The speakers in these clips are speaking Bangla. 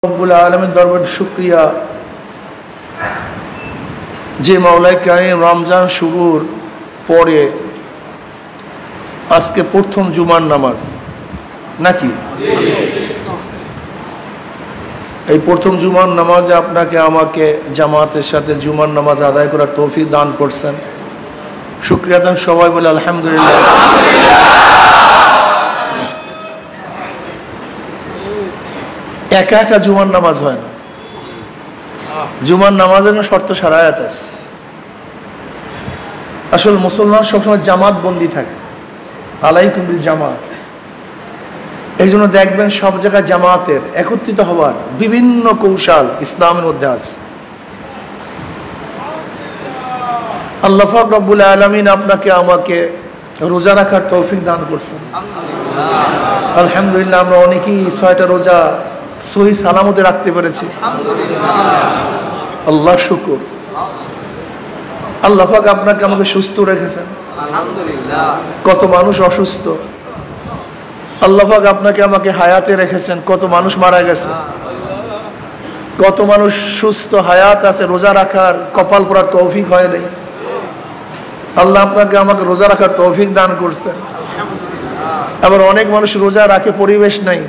রব্বুল আলামিন দরবারে শুকরিয়া যে মাওলাই কারীম রমজান শুরুর পরে আজকে প্রথম জুমার নামাজ নাকি এই প্রথম জুমার নামাজে আপনাকে আমাকে জামাতের সাথে জুমার নামাজ আদায় করার তৌফিক দান করছেন। শুকরিয়া দেন সবাই বলে আলহামদুলিল্লাহ। একা একা জুমার নামাজ হয় না, জুমার নামাজের শর্ত শারায়াত আছে। আসল মুসলমান সবসময় জামাত বন্দী থাকে, আলাইকুম বিল জামাত। এই জন্য দেখবেন সব জায়গায় জামাতের একত্রিত হওয়ার বিভিন্ন কৌশল ইসলামের মধ্যে আছে। আল্লাহ পাক রব্বুল আলামিন আপনাকে আমাকে রোজা রাখার তৌফিক দান করছেন আলহামদুলিল্লাহ। আমরা অনেকেই 6টা রোজা সহি সালামতে রাখতে পেরেছি, আল্লাহ শুকর। আল্লাহ পাক আপনাকে আমাকে সুস্থ রেখেছেন, কত মানুষ অসুস্থ, আল্লাহ পাক আপনাকে আমাকে হায়াতে রেখেছেন, কত মানুষ মারা গেছে, কত মানুষ সুস্থ হায়াত আছে, রোজা রাখার কপাল পড়ার তৌফিক হয় নাই। আল্লাহ আপনাকে আমাকে রোজা রাখার তৌফিক দান করছেন। আবার অনেক মানুষ রোজা রাখে, পরিবেশ নাই,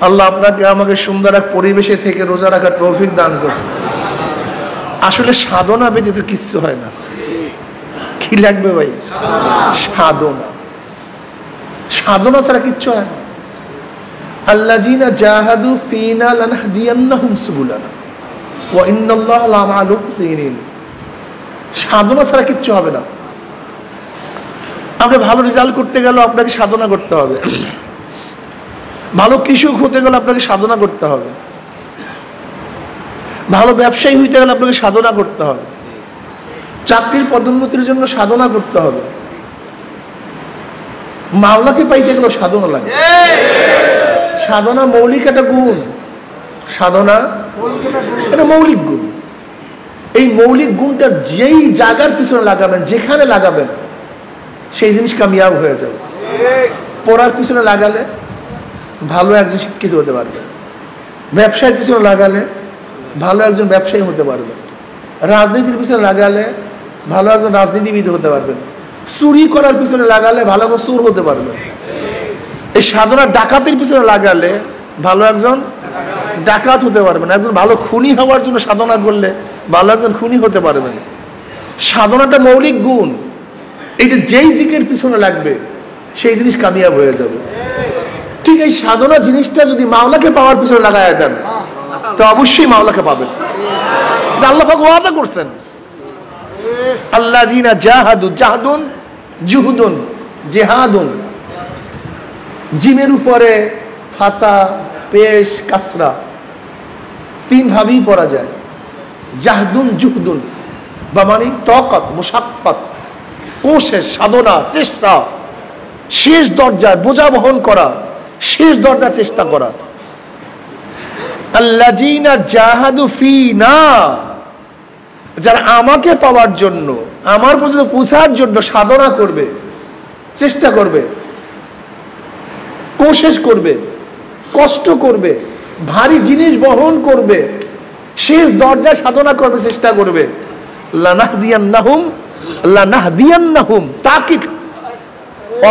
আল্লাহ আপনাকে আমাকে সুন্দর এক পরিবেশে থেকে রোজা রাখার তৌফিক দান করছে। আসলে সাধনা ব্যতীত কিচ্ছু হয় না। কি লাগবে ভাই? সাধনা, সাধনা ছাড়া কিচ্ছু হয় না। আল্লাযীনা জাহাদু ফীনা লানাহদিয়ান্নাহুম সুবুলানা ওয়া ইন্নাল্লাহা লামাআল মুহসিনিন। সাধনা ছাড়া কিচ্ছু হবে না। আপনি ভালো রেজাল্ট করতে গেলে আপনাকে সাধনা করতে হবে, ভালো কৃষক হতে গেলে আপনাকে সাধনা করতে হবে, ভালো ব্যবসায়ী হইতে গেলে আপনাকে সাধনা করতে হবে, চাকরির পদোন্নতির জন্য সাধনা করতে হবে, মাওলাকে পাইতে গেলে সাধনা লাগে। সাধনা মৌলিক একটা গুণ, সাধনা এটা মৌলিক গুণ। এই মৌলিক গুণটা যেই জায়গার পিছনে লাগাবেন, যেখানে লাগাবেন, সেই জিনিস কামিয়াব হয়ে যাবে। পড়ার পিছনে লাগালে ভালো একজন শিক্ষিত হতে পারবে, ব্যবসায়ের পিছনে লাগালে ভালো একজন ব্যবসায়ী হতে পারবেন, রাজনীতির পিছনে লাগালে ভালো একজন রাজনীতিবিদ হতে পারবেন, চুরি করার পিছনে লাগালে ভালো একজন চোর হতে পারবেন, এই সাধনা ডাকাতের পিছনে লাগালে ভালো একজন ডাকাত হতে পারবেন, একজন ভালো খুনি হওয়ার জন্য সাধনা করলে ভালো একজন খুনি হতে পারবেন। সাধনাটা মৌলিক গুণ, এটা যেই জিকের পিছনে লাগবে সেই জিনিস কামিয়াব হয়ে যাবে। ঠিক এই সাধনা জিনিসটা যদি মাওলাকে পাওয়ার পিছনে লাগায় দেন তো অবশ্যই মাওলাকে পাবেন। আল্লাহ পাক ওয়াদা করছেন, আল্লাযীনা জাহাদু, জাহাদুন জুহুদুন জিহাদুন, জিমের উপরে ফাতা পেশ কাসরা 3 ভাবেই পড়া যায়। জাহদুন জুহদুন বা মানে তাকাত মুশাক্কাত, কোশিশ, সাধনা, চেষ্টা, শেষ দরজায় বোঝা বহন করা, শেষ দরজা চেষ্টা করা। আল্লাযীনা জাহাদু ফীনা, যারা আমাকে পাওয়ার জন্য, আমার পর্যন্ত পৌঁছার জন্য সাধনা করবে, চেষ্টা করবে, কোশিশ করবে, কষ্ট করবে, ভারী জিনিস বহন করবে, শেষ দরজায় সাধনা করবে, চেষ্টা করবে। লানাহদিয়ান্নাহুম তাকিদ,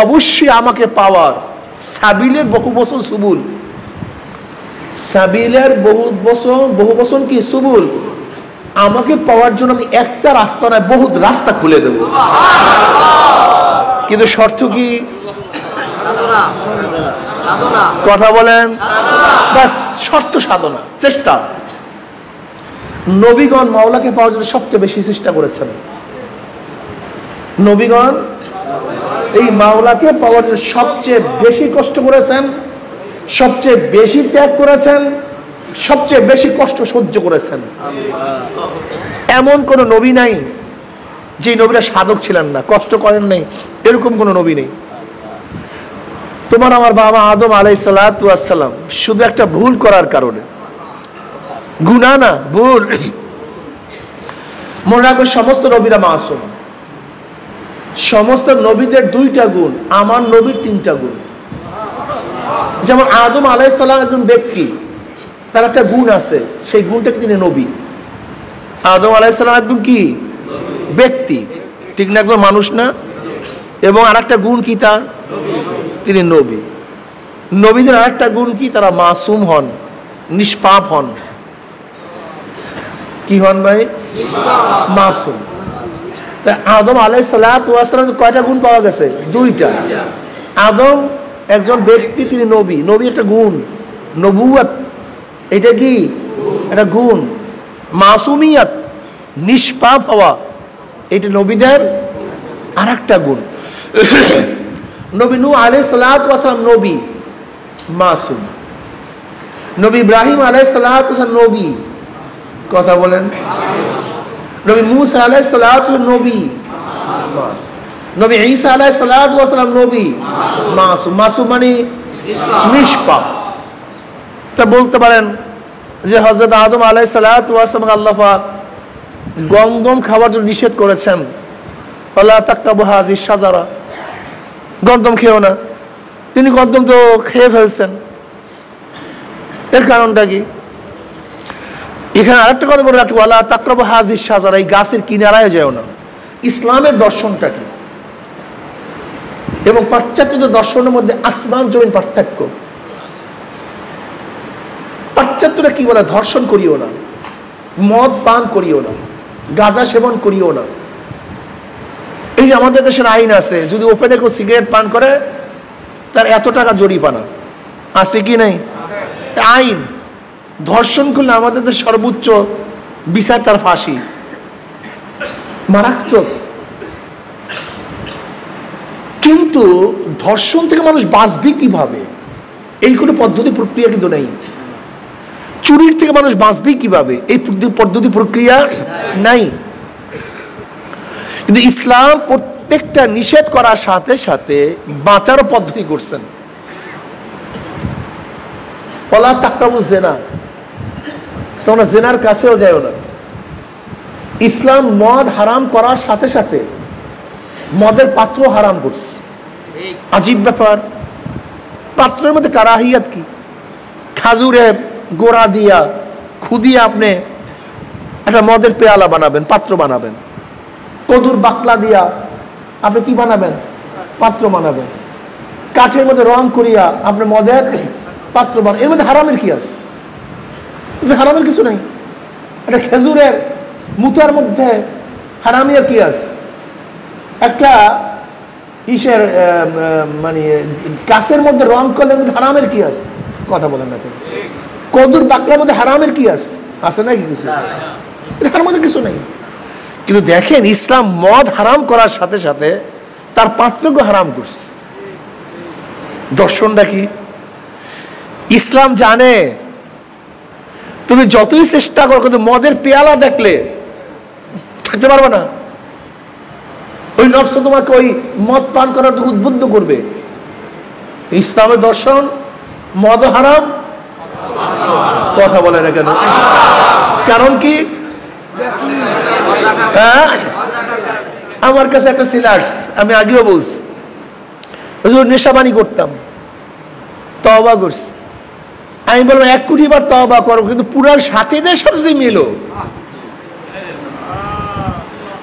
অবশ্যই আমাকে পাওয়ার সাবিলের বহু বচন সুবুল, সাবিলের বহু বচন কি সুবুল, আমাকে পাওয়ার জন্য আমি একটা রাস্তা নয় বহুত রাস্তা খুলে দেব। কিন্তু শর্ত কি? কথা বলেন, বাস শর্ত সাধনা, চেষ্টা। নবীগণ মাওলাকে পাওয়ার জন্য সবচেয়ে বেশি চেষ্টা করেছেন। নবীগণ এই মাওলাকে পাওয়ার জন্য সবচেয়ে বেশি কষ্ট করেছেন, সবচেয়ে বেশি ত্যাগ করেছেন, সবচেয়ে বেশি কষ্ট সহ্য করেছেন। এমন কোন নবী নাই যে নবীরা সাধক ছিলেন না, কষ্ট করেন নাই, এরকম কোন নবী নেই। তোমার আমার বাবা আদম আলাইহিস সালাতু ওয়াস সালাম শুধু একটা ভুল করার কারণে, গুনাহ না, ভুল। মনে রাখবে সমস্ত নবীরা মাসুম, সমস্ত নবীদের 2টা গুণ, আমার নবীর 3টা গুণ। যেমন আদম আলাইহিস সালাম একজন ব্যক্তি, তার একটা গুণ আছে, সেই গুণটাকে তিনি নবী। আদম আলাইহিস সালাম একদম কি ব্যক্তি, ঠিক না, একজন মানুষ না। এবং আর একটা গুণ কি তার, তিনি নবী। নবীদের আর একটা গুণ কি, তারা মাসুম হন, নিষ্পাপ হন। কি হন ভাই? মাসুম। তা আদম আলাইহিস সালাতু ওয়াস সালাম কয়টা গুণ পাওয়া গেছে? দুইটা। আদম একজন ব্যক্তি, তিনি নবী। নবী একটা গুণ, নবুয়ত এটা কি একটা গুণ। মাসুমিয়ত নিষ্পাপ হওয়া এটা নবীদের আর একটা গুণ। নবী নূহ আলাইহিস সালাতু ওয়াস সালাম নবী, মাসুম। নবী ইব্রাহিম আলাইহিস সালাতু ওয়াস সালাম নবী, কথা বলেন। নবী মূসা আলাইহিস সালাতু নবী, মাসুম। নবী ঈসা আলাইহিস সালাতু ওয়াস সালাম নবী, মাসুম। মাসুম মানে নিষ্পাপ। তা বলতে পারেন যে হযরত আদম আলাইহিস সালাতু ওয়াস সালাম আল্লাহ পাক গন্ধম খাওয়ার জন্য নিষেধ করেছেন, ওয়ালা তাকরাবু হাযিহিশ শাজারা, গন্ধম খেও না। তিনি গন্ধম তো খেয়ে ফেলছেন, এর কারণটা কি? এখানে আরেকটা কথা বলে রাখি, ওয়ালা তাকরাবু হাযিহিশ শাজারা, এই গাছের কিনারায় যেও না। ইসলামের দর্শনটা কি এবং পাশ্চাত্যদের দর্শনের মধ্যে আসমান জমিন পার্থক্য। পাশ্চাত্যরা কি বলে, ধর্ষণ করিও না, মদ পান করিও না, গাঁজা সেবন করিও না। এই যে আমাদের দেশের আইন আছে, যদি ওপেনে কেউ সিগারেট পান করে তার এত টাকা জরিমানা আছে কি নেই? আইন। ধর্ষণ করলে আমাদের দেশে সর্বোচ্চ বিচার তার ফাঁসি, মারাত্মক। কিন্তু ধর্ষণ থেকে মানুষ বাঁচবে কিভাবে, এই কোনো পদ্ধতি প্রক্রিয়া কিন্তু নেই। চুরির থেকে মানুষ বাঁচবে কিভাবে, এই পদ্ধতি প্রক্রিয়া নাই। কিন্তু ইসলাম প্রত্যেকটা নিষেধ করার সাথে সাথে বাঁচারও পদ্ধতি করছেন। ওয়ালা তাকরাবু জিনা, তোমরা জিনার কাছেও যাও না। ইসলাম মদ হারাম করার সাথে সাথে মদের পাত্র হারাম করছে। আজীব ব্যাপার। পাত্রের মধ্যে কারাহিয়াত কি? খাজুরের গোড়া দিয়া খুদিয়ে আপনি একটা মদের পেয়ালা বানাবেন, পাত্র বানাবেন। কদুর বাকলা দিয়া আপনি কি বানাবেন? পাত্র বানাবেন। কাঠের মধ্যে রং করিয়া আপনি মদের পাত্র বানাবেন। এর মধ্যে হারামের কি আছে? হারামের কিছু নেই। একটা খেজুরের মুতার মধ্যে হারামিয়ার কি আছে? একটা ইসের মানে গাছের মধ্যে রং করলে মধ্যে হারামের কি আছে? কথা বলেন না। কদুর বাকলার মধ্যে হারামের কি আছে? আছে নাকি কিছু? এটার মধ্যে কিছু নেই। কিন্তু দেখেন, ইসলাম মদ হারাম করার সাথে সাথে তার পাত্রকে হারাম করছে। দর্শনটা কি? ইসলাম জানে তুমি যতই চেষ্টা করো, কিন্তু মদের পেয়ালা দেখলে থাকতে পারবে না। ওই নফস তোমাকে ওই মদ পান করার উদ্বুদ্ধ করবে। ইসলামের দর্শন মদ হারাম, কথা বলে না কেন? কারণ কি? আমার কাছে একটা সিলার্স, আমি আগেও বলছি, নেশাবানি করতাম, তওবা করছি। আমি বললাম 1 কোটি বার তওবা করো, কিন্তু পুরান সাথীদের সাথে যদি মিলো,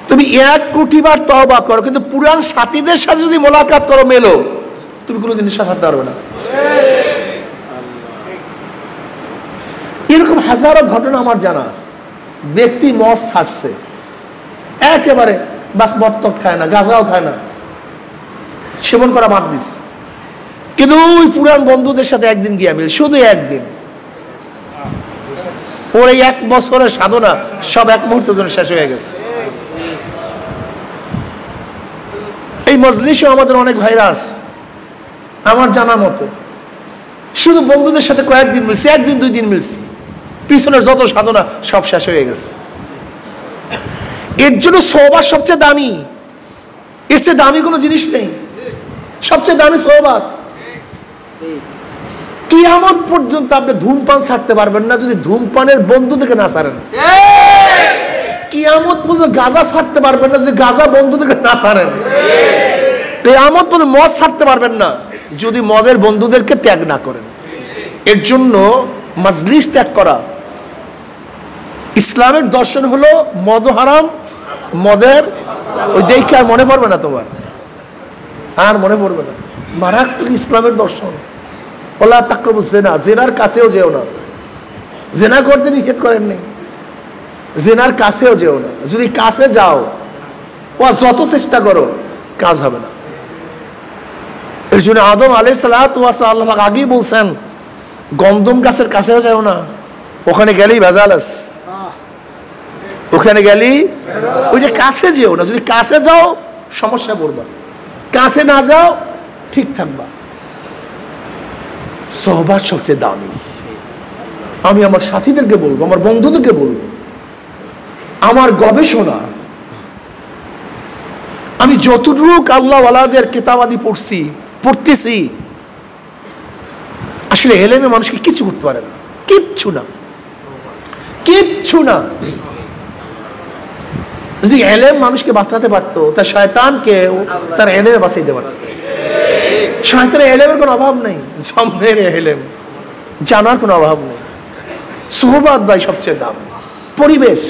তুমি 1 কোটি বার তওবা করো, কিন্তু পুরান সাথীদের সাথে যদি মোলাকাত করো, মেলো, তুমি কোনোদিন নেশা ছাড়তে পারবে না। এরকম হাজারো ঘটনা আমার জানা আছে। ব্যক্তি মদ ছাড়ছে একেবারে, বাস মদ তো খায় না, গাঁজাও খায় না, সেবন করা বাদ দিচ্ছে, কিন্তু ওই পুরান বন্ধুদের সাথে একদিন গিয়ে মিল, শুধু একদিন, ওর এই 1 বছরের সাধনা সব এক মুহূর্তের জন্য শেষ হয়ে গেছে। এই মজলিসে আমাদের অনেক ভাইরাস আমার জানা মতে শুধু বন্ধুদের সাথে কয়েকদিন মিলছে, 1 দিন 2 দিন মিলছে, পিছনের যত সাধনা সব শেষ হয়ে গেছে। এর জন্য সওবাত সবচেয়ে দামি, এর চেয়ে দামি কোনো জিনিস নেই। সবচেয়ে দামি সওবাত। কিয়ামত পর্যন্ত আপনি ধূমপান ছাড়তে পারবেন না যদি ধূমপানের বন্ধু থেকে না ছাড়েন। কিয়ামত পর্যন্ত গাঁজা ছাড়তে পারবেন না যদি গাঁজা বন্ধু থেকে না ছাড়েন। কিয়ামত পর্যন্ত মদ ছাড়তে পারবেন না যদি মদের বন্ধুদেরকে ত্যাগ না করেন। এর জন্য মাজলিস ত্যাগ করা। ইসলামের দর্শন হলো মদ হারাম, মদের ওই দেখে আর মনে পড়বে না, তোমার আর মনে পড়বে না। মারাত্মক ইসলামের দর্শন। ওলা তাকরাবুজ জিনা, জিনার কাছেও যেও না। জিনা করতে নিষেধ করেননি, জিনার কাছেও যেও না। যদি কাছে যাও ও যত চেষ্টা করো কাজ হবে না। এর জন্য আদম আলাইহিস সালাতু ওয়াস সালাম আল্লাহ পাক আগেই বলছেন গন্ধম গাছের কাছেও যাও না, ওখানে গেলেই ভেজাল আছে, ওখানে গেলেই ওই যে কাছে যেও না। যদি কাছে যাও সমস্যা পড়বা, কাছে না যাও ঠিক থাকবা। সোহবাত সবচেয়ে দামি। আমি আমার সাথীদেরকে বলবো, আমার বন্ধুদেরকে বলবো, আমার গবেষণা, আমি যতটুক আল্লাহওয়ালাদের কিতাবাদি পড়তেছি, আসলে এলেমে মানুষকে কিছু করতে পারে না, কিচ্ছু না, কিচ্ছু না। যদি এলেম মানুষকে বাঁচাতে পারতো, তা শয়তানকে তার এলেমে বাঁচাইতে পারত। শয়তানের এলেমের কোনো অভাব নেই, জন্মের এলেম জানার কোনো অভাব নেই। সোহবাত ভাই সবচেয়ে দামি। পরিবেশ,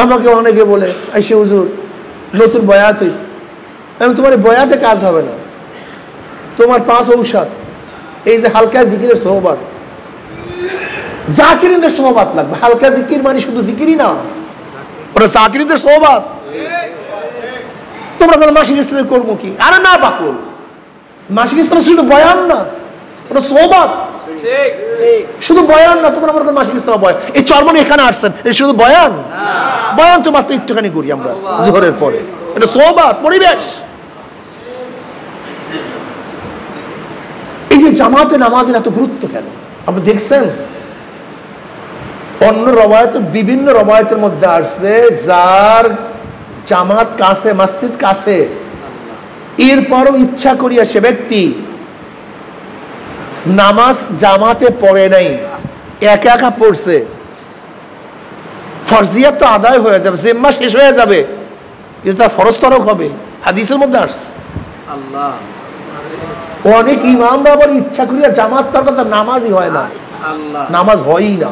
আমাকে অনেকে বলে আইসে হুজুর নতুন বয়াত হয়েছে, আমি তোমার বয়াতে কাজ হবে না, তোমার 5 ঔষধ এই যে হালকা জিকিরের সোহবাত, জাকিরিনদের সোহবাত লাগবে। হালকা জিকির মানে শুধু জিকিরই না, ওরা জাকিরিনদের সোহবাত। তোমরা কোনো মাসিক ইস্তেমা করবো কি? আরে না পাকুল, মাসিক ইস্তেমা শুধু বয়ান না, ওটা সোহবাত। শুধু বয়ান না, তোমরা আমার মাসিক ইস্তেমা বয়ান। এই চরমনি এখানে আসছেন, এটা শুধু বয়ান? বয়ান তো মাত্র একটুখানি করি আমরা জোহরের পরে, এটা সোহবাত, পরিবেশ। এই যে জামাতে নামাজের এত গুরুত্ব কেন আপনি দেখছেন? অন্য রবায়ত, বিভিন্ন রবায়তের মধ্যে আসছে যার জামাত কাছে, মসজিদ কাছে, এরপরও ইচ্ছা করিয়া সে ব্যক্তি নামাজ জামাতে পড়ে নাই, একা একা পড়ছে, ফরজিয়াত তো আদায় হয়ে যাবে, জিম্মা শেষ হয়ে যাবে, কিন্তু তার ফরজ তরক হবে। হাদিসের মধ্যে আসছে। অনেক ইমামরা আবার ইচ্ছা করিয়া জামাত তার কথা নামাজই হয় না, নামাজ হয়ই না।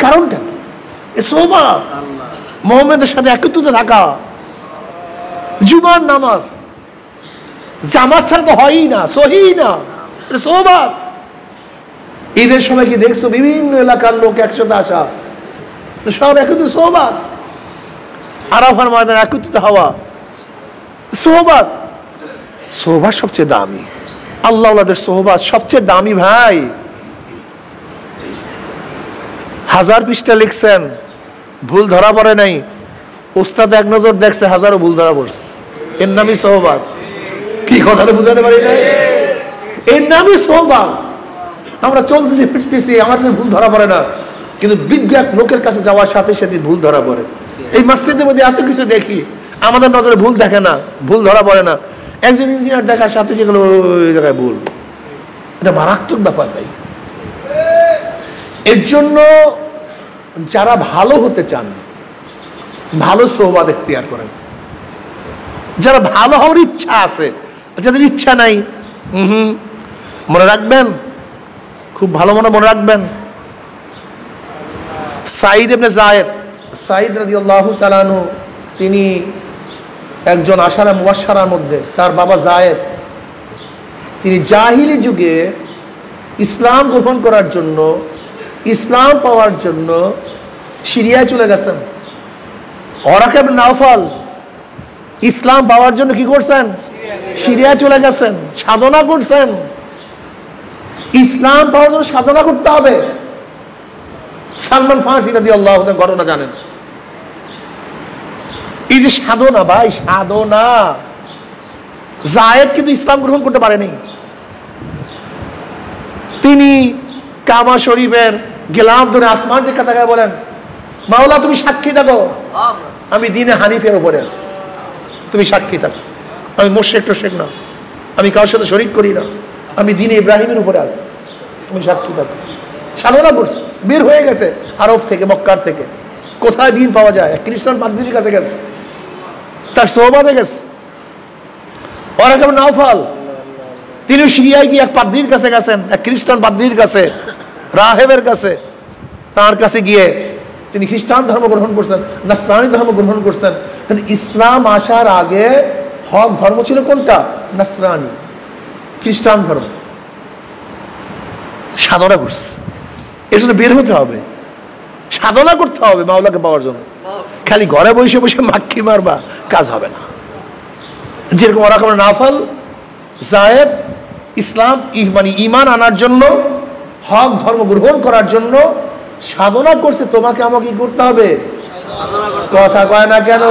কারণটা কি? সোহবাত, মুহাম্মাদের সাথে একত্রিত থাকা, জুমার নামাজ জামাত ছাড়া তো হয়ই না, সহিই না, সোহবাত। ঈদের সময় কি দেখছো বিভিন্ন এলাকার লোক একসাথে আসা, সব একত্রিত, সোহবাত। আরাফার ময়দানে একত্রিত হওয়া, সোহবাত। সোহবাত সবচেয়ে দামি, আল্লাহওয়ালাদের সোহবাত সবচেয়ে দামি ভাই। 1000 পৃষ্ঠা লিখছেন, ভুল ধরা পড়ে নাই, উস্তাদ এক নজর দেখছে 1000ও ভুল ধরা পড়ছে, এর নামই সোহবাত। কি কথাটা বুঝাতে পারি না? এর নামই সোহবাত। আমরা চলতেছি ফিরতেছি, আমাদের ভুল ধরা পড়ে না, কিন্তু বিজ্ঞ এক লোকের কাছে যাওয়ার সাথে সাথে ভুল ধরা পড়ে। এই মসজিদের মধ্যে এত কিছু দেখি, আমাদের নজরে ভুল দেখে না, ভুল ধরা পড়ে না। একজন ইঞ্জিনিয়ার দেখার সাথে সেগুলো ওই জায়গায় ভুল, এটা মারাত্মক ব্যাপার। তাই এর জন্য যারা ভালো হতে চান, ভালো সোহবাত এখতিয়ার করেন। যারা ভালো হওয়ার ইচ্ছা আছে, যাদের ইচ্ছা নাই, মনে রাখবেন, খুব ভালো মনে রাখবেন, সাঈদ ইবনে যায়েদ, সাঈদ রাদিয়াল্লাহু তাআলা আনহু, তিনি একজন আশারা মুবাশশারার মধ্যে, তার বাবা যায়েদ, তিনি জাহিলি যুগে ইসলাম গ্রহণ করার জন্য, ইসলাম পাওয়ার জন্য সিরিয়ায় চলে গেছেন। ওরাকা ইবনে নাওফাল ইসলাম পাওয়ার জন্য কি করছেন? সিরিয়ায় চলে গেছেন, সাধনা করছেন। ইসলাম পাওয়ার জন্য সাধনা করতে হবে। সালমান ফারসি রাদিয়াল্লাহু তাআলা ঘটনা জানেন। এই যে সাধনা ভাই, সাধনা। যায়েদ কিন্তু ইসলাম গ্রহণ করতে পারেনি। তিনি কাবা শরীফের গেলাম ধরে আসমান দিকে তাকায় বলেন, মাওলা তুমি সাক্ষী থাকো, আমি দ্বীনে হানিফের উপরে আছি, তুমি সাক্ষী থাকো, আমি মুশরিক টোশরিক না, আমি কারোর সাথে শরীক করি না, আমি দ্বীনে ইব্রাহিমের উপরে আছি, তুমি সাক্ষী থাকো। সাধনা করছে, বের হয়ে গেছে আরব থেকে, মক্কার থেকে। কোথায় দিন পাওয়া যায়? খ্রিস্টান পাদ্রীর কাছে গেছে, তার সোহবাতে গেছে। ওরা কেমন নাওফাল তিনি সিরিয়ায় গিয়ে এক পাদ্রীর কাছে গেছেন, এক খ্রিস্টান পাদ্রীর কাছে, রাহেবের কাছে। তার কাছে গিয়ে তিনি খ্রিস্টান ধর্ম গ্রহণ করছেন, নাসরানি ধর্ম গ্রহণ করছেন। কিন্তু ইসলাম আসার আগে হক ধর্ম ছিল কোনটা? নাসরানি, খ্রিস্টান ধর্ম। সাধনা করছে, এর জন্য বের হতে হবে, সাধনা করতে হবে মাওলাকে পাওয়ার জন্য। খালি ঘরে বসে বসে মাক্কি মারবা, কাজ হবে না। যেরকম ওরা করে নাফল জায়েদ ইসলাম মানে ইমান আনার জন্য, হক ধর্ম গ্রহণ করার জন্য সাধনা করছে, তোমাকে আমাকে কি করতে হবে? কথা কয় না কেন?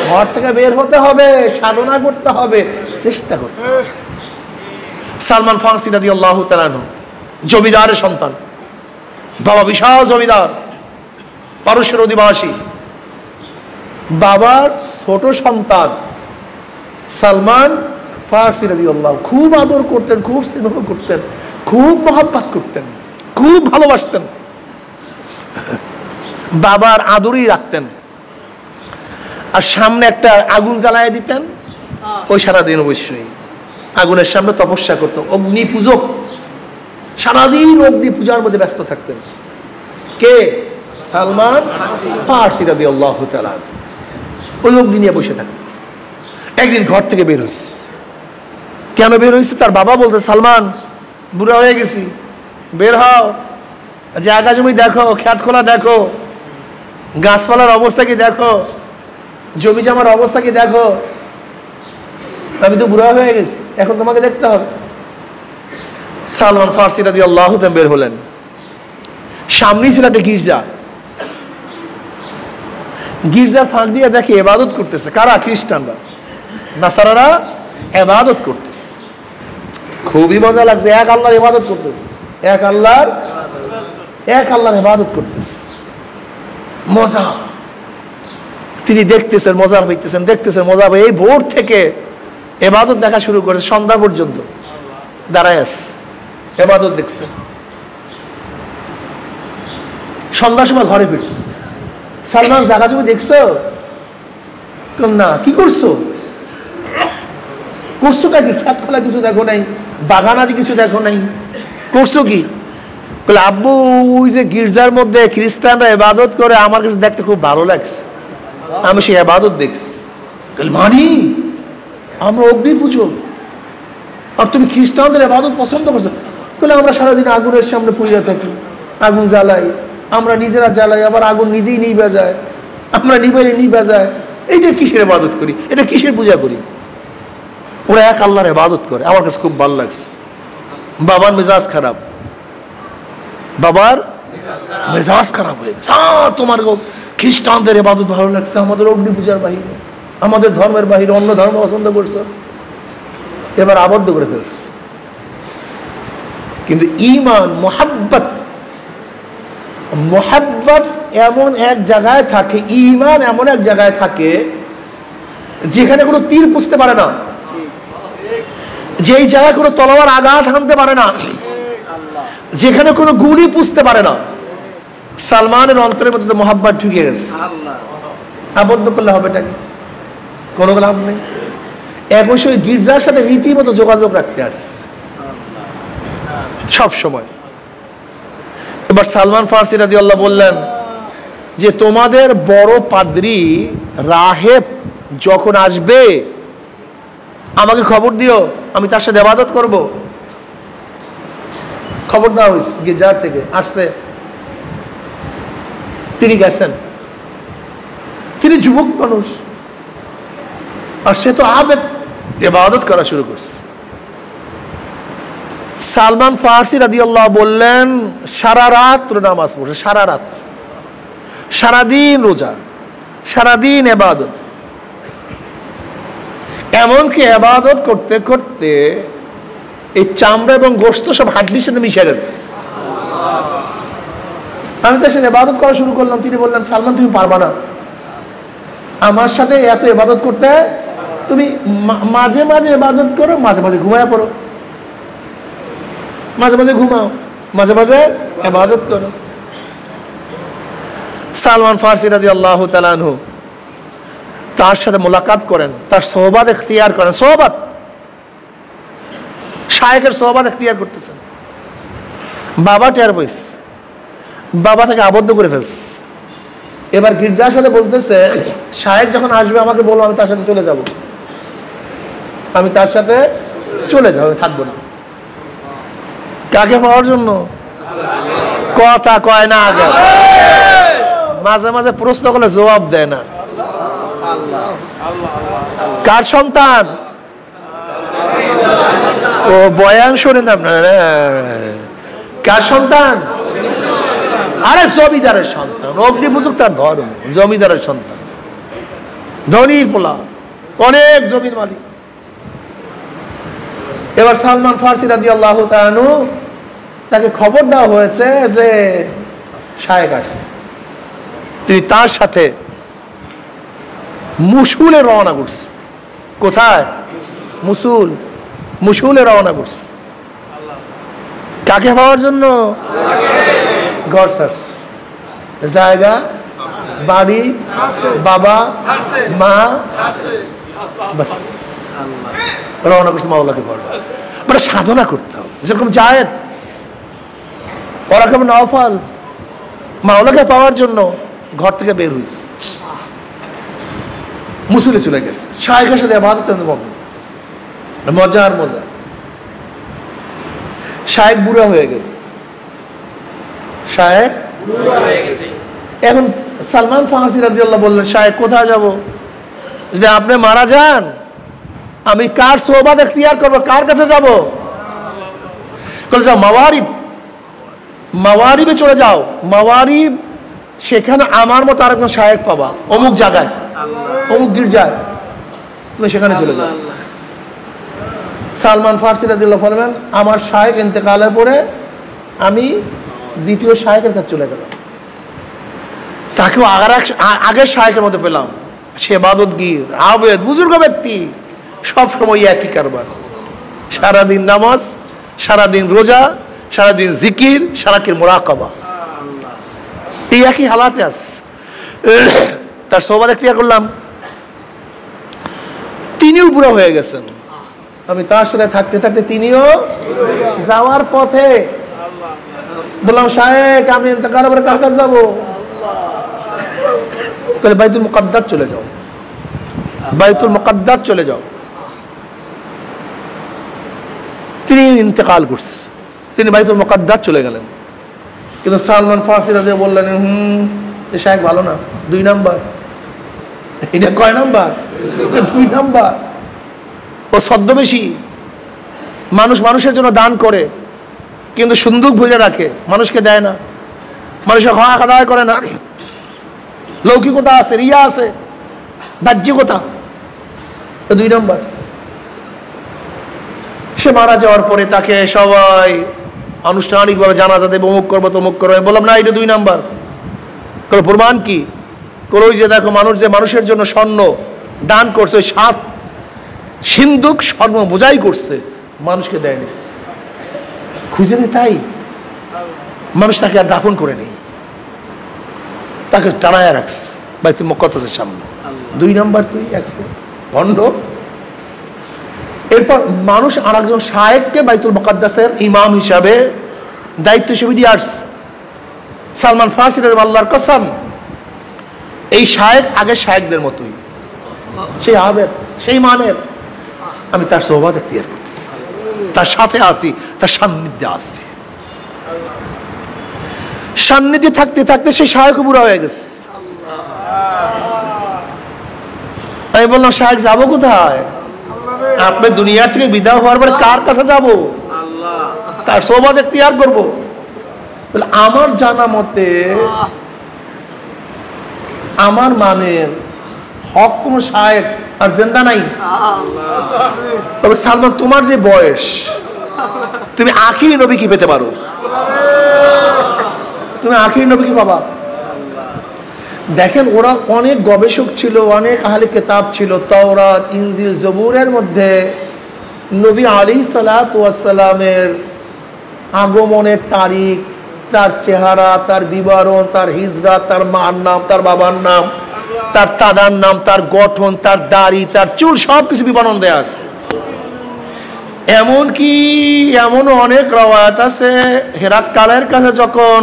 ঘর থেকে বের হতে হবে, সাধনা করতে হবে, চেষ্টা করতে হবে। সালমান ফারসি রাদিয়াল্লাহু তাআলা আনহু জমিদারের সন্তান, বাবা বিশাল জমিদার, পারস্যের অধিবাসী। বাবার ছোট সন্তান সালমান ফারসি রাদিয়াল্লাহু খুব আদর করতেন, খুব স্নেহ করতেন, খুব মহব্বত করতেন, খুব ভালোবাসতেন, বাবার আদরই রাখতেন। আর সামনে একটা আগুন জ্বালায় দিতেন, ওই সারাদিন অবশ্যই আগুনের সামনে তপস্যা করতো, অগ্নি পূজক, সারাদিন অগ্নি পূজার মধ্যে ব্যস্ত থাকতেন। কে? সালমান ফারসি রাদিয়াল্লাহু তাআলা। ওই অগ্নি নিয়ে বসে থাকতেন। একদিন ঘর থেকে বের হয়েছে। কেন বের হয়েছে? তার বাবা বলতে, সালমান বুড়া হয়ে গেছি, বের হও, জায়গা জমি দেখো, খেত খোলা দেখো, গাছপালার অবস্থা কি দেখো, জমি জমার অবস্থা কি দেখো, আমি তো বুড়া হয়ে গেছি, এখন তোমাকে দেখতে হবে। সালমান ফারসি রাদিয়াল্লাহু তাআলা বের হলেন। সামনেই ছিল একটা গির্জা, গির্জার ফাঁক দিয়ে দেখে ইবাদত করতেছে কারা? খ্রিস্টানরা, নাসারারা ইবাদত করতেছে। খুবই মজা লাগছে, এক আল্লাহর ইবাদত করতেছে, এক আল্লাহর ইবাদত করতেছে, মজা। তিনি দেখতেছেন, মজা হইতেছেন, দেখতেছেন, মজা হবে। এই ভোর থেকে ইবাদত দেখা শুরু করেছে, সন্ধ্যা পর্যন্ত দাঁড়ায় আছে, ইবাদত দেখছেন। সন্ধ্যার সময় ঘরে ফিরছে। সালমান, জায়গা জমি দেখছো? না। কি করছো? করছোটা কি? খেত খোলা কিছু দেখো নাই, বাগান আদি কিছু দেখো নাই, করছো কি? বলে, আব্বু ওই যে গির্জার মধ্যে খ্রিস্টানরা ইবাদত করে, আমার কাছে দেখতে খুব ভালো লাগছে, আমি সেই ইবাদত দেখছি। মানি আমরা অগ্নি পুজো, আর তুমি খ্রিস্টানদের ইবাদত পছন্দ করছো? বলে, আমরা সারাদিন আগুনের সামনে পুজো থাকি, আগুন জ্বালাই, আমরা নিজেরা জ্বালাই, আবার আগুন নিজেই নিভে যায়, আমরা নিবাইলে নিভে যায়। এইটা কিসের ইবাদত করি? এটা কিসের পূজা করি? ওরা এক আল্লাহর ইবাদত করে। আমার কাছে খুব ভালো লাগছে। বাবার মেজাজ খারাপ, বাবার মেজাজ খারাপ হয়ে গেছে। তোমার খ্রিস্টানদের ইবাদত ভালো লাগছে, আমাদের অগ্নি পূজার বাহিরে, আমাদের ধর্মের বাহিরে অন্য ধর্ম পছন্দ করছো, এবার আবদ্ধ করে ফেলছে। কিন্তু ঈমান, মোহাব্বত এমন এক জায়গায় থাকে, ঈমান এমন এক জায়গায় থাকে যেখানে কোনো তীর পুষতে পারে না, যেই জায়গায় কোনো তলোয়ার আঘাত হানতে পারে না, যেখানে কোনো গুলি পুষতে পারে না। সালমানের অন্তরের মধ্যে মোহাব্বত ঢুকে গেছে। আবদ্ধ করলে হবে নাকি? কোনো লাভ নেই। অবশ্য ওই গির্জার সাথে রীতিমতো যোগাযোগ রাখতে আসছে সব সময়। এবার সালমান ফারসি রাদিয়াল্লাহু বললেন যে, তোমাদের বড় পাদ্রী রাহেব যখন আসবে আমাকে খবর দিও, আমি তার সাথে ইবাদত করব। খবর দেওয়া হয়েছে, গির্জা থেকে আসছে, তিনি গেছেন। তিনি যুবক মানুষ, আর সে তো আবেদ, ইবাদত করা শুরু করছে। সালমান ফারসি রাদিয়াল্লাহু বললেন, সারা রাত্র নামাজ পড়ছে, সারা রাত্র, সারাদিন রোজা, সারাদিন ইবাদত। এমনকি ইবাদত করতে করতে এই চামড়া এবং গোশত সব হাড্ডির সাথে মিশে গেছে। আমি তার সাথে ইবাদত করা শুরু করলাম। তিনি বললেন, সালমান তুমি পারবা না আমার সাথে এত ইবাদত করতে, তুমি মাঝে মাঝে ইবাদত করো, মাঝে মাঝে ঘুমায় পড়ো, মাঝে মাঝে ঘুমাও, মাঝে মাঝে ইবাদত করো। সালমান ফারসি রাদিয়াল্লাহু তাআলা আনহু তার সাথে মোলাকাত করেন, তার সোহবত ইখতিয়ার করেন। সোহবত শায়েখের সোহবাত এখতিয়ার করতেছেন। বাবা টের পাইছে, বাবা তাকে আবদ্ধ করে ফেলছে। এবার গির্জার সাথে বলতেছে, শায়েখ যখন আসবে আমাকে বলো, আমি তার সাথে চলে যাব, আমি তার সাথে চলে যাবো, থাকবো না। কাকে পাওয়ার জন্য? কথা কয় না, আগে মাঝে মাঝে প্রশ্ন করলে জবাব দেয় না। কার সন্তান? ও বয়ান শোনেন আপনারা? কার সন্তান? আরে জমিদারের সন্তান। অগ্নিপূজক তার ধর্ম, জমিদারের সন্তান, ধনীর পোলা, অনেক জমির মালিক। এবার সালমান ফারসি রাদিয়াল্লাহু তাআলা আনহু, তাকে খবর দেওয়া হয়েছে যে শায়েখ আসছে। তিনি তার সাথে মুসুলে রওনা করছে। কোথায়? মুসুলে রওনা করছে। কাকে পাওয়ার জন্য? ঘর ছাড়ছে, জায়গা, বাড়ি, বাবা, মা, বাস রওনা করছে মাওলাকে পাওয়ার জন্য। মানে সাধনা করতে হবে, যেরকম জায়েদ, ওরকম নওফল মাওলাকে পাওয়ার জন্য ঘর থেকে বের হয়েছে, মুসুলে চলে গেছে। শায়েখের সাথে ইবাদতের মগ্ন, মজার মজা। শায়েখ বুড়া হয়ে গেছে, শায়েখ এখন সালমান ফারসি রাদিয়াল্লাহু বললেন, শায়েখ কোথায় যাব? যদি আপনি মারা যান, আমি কার সোহবাত এখতিয়ার করবো, কার কাছে যাব? যাও মাওয়ারিবে চলে যাও, মাওয়ারিব, সেখানে আমার মতো আরেকজন শায়েখ পাবা, অমুক জায়গায়, অমুক গির্জায়, তুমি সেখানে চলে যাও। সালমান ফারসি রাদিয়াল্লাহু বলবেন, আমার শায়েখ ইন্তেকালের পরে আমি দ্বিতীয় শায়েখের কাছে চলে গেলাম। তাকেও আগের শায়েখের মতো পেলাম, সে ইবাদতগীর, আবেদ, বুজুর্গ ব্যক্তি, সব সময় একই কারবার, সারাদিন নামাজ, সারাদিন রোজা, সারাদিন জিকির, সারাদিন মুরাকাবা, এই একই হালাতে আছে। তার সোহবাত এখতিয়ার করলাম। তিনিও বুড়া হয়ে গেছেন, আমি তার সাথে থাকতে থাকতে তিনিও যাওয়ার পথে বললাম, শায়েখ আমি ইন্তেকালের পরে কার কাছে যাবো? বাইতুল মুকাদ্দাস চলে যাও, বাইতুল মুকাদ্দাস চলে যাও। তিনি ইন্তেকাল করছে, তিনি বাইতুল মুকাদ্দাস চলে গেলেন। কিন্তু সালমান ফারসি রাদিয়াল্লাহু বললেন, শায়েখ ভালো না, 2 নাম্বার। এটা কয় নাম্বার? 2 নাম্বার। ও ছদ্মবেশী, মানুষের জন্য দান করে, কিন্তু সুন্দুক ভরে রাখে, মানুষকে দেয় না, মানুষের হক আদায় করে না। লৌকিকতা আছে, রিয়া আছে, বাহ্যিকতা, 2 নাম্বার। সে মারা যাওয়ার পরে তাকে সবাই আনুষ্ঠানিকভাবে জানাজা দেবে, অমুক করবো তমুক করবো। আমি বললাম, না, এটা 2 নাম্বার। প্রমাণ কি? ওই যে দেখো, মানুষের জন্য স্বর্ণ দান করছে, ওই 7 সিন্ধুক স্বর্ণ বোঝাই করছে, মানুষকে দেয়নি, খুঁজে নেই, তাই মানুষ তাকে আর দাফন করে নেই, তাকে টানায় রাখছে বাইতুল মুকাদ্দাসের সামনে। 2 নাম্বার তুই একছে ভণ্ড। এরপর মানুষ আর একজন শায়েখকে বাইতুল মুকাদ্দাসের ইমাম হিসাবে দায়িত্ব হিসেবে দিয়ে আসছে। সালমান ফারসি আল্লাহর কসম, এই শায়েখ আগের শায়েখদের মতোই, সেই আবেদ, সেই মানের। আমি তার সোহবাত এখতিয়ার করতেছি, তার সাথে আসি, তার সান্নিধ্যে আসি। সান্নিধ্যে থাকতে থাকতে সেই শায়েখ বুড়া হয়ে গেছে। আমি বললাম, শায়েখ যাবো কোথায়? আপনি দুনিয়ার থেকে বিদায় হওয়ার পরে কার কাছে যাব? তার সোহবাত এখতিয়ার করব। আমার জানা মতে আমার মানের হক কোন শায়েখ আর জিন্দা নাই। তবে সালমান, তোমার যে বয়স, তুমি আখিরি নবী কি পেতে পারো? তুমি আখিরি নবী কি পাবা? দেখেন, ওরা অনেক গবেষক ছিল, অনেক আহলে কিতাব ছিল। তাওরাত, ইনজিল, জবুরের মধ্যে নবী আলাইহিস সালাতু ওয়াস সালামের আগমনের তারিখ, তার চেহারা, তার বিবরণ, তার হিজরত, তার মার নাম, তার বাবার নাম, তার দাদার নাম, তার গঠন, তার দাড়ি, তার চুল, সব কিছু বিবরণ দেয়া আছে। এমনকি এমন অনেক রওয়ায়াত আছে, হেরাক্কালের কাছে যখন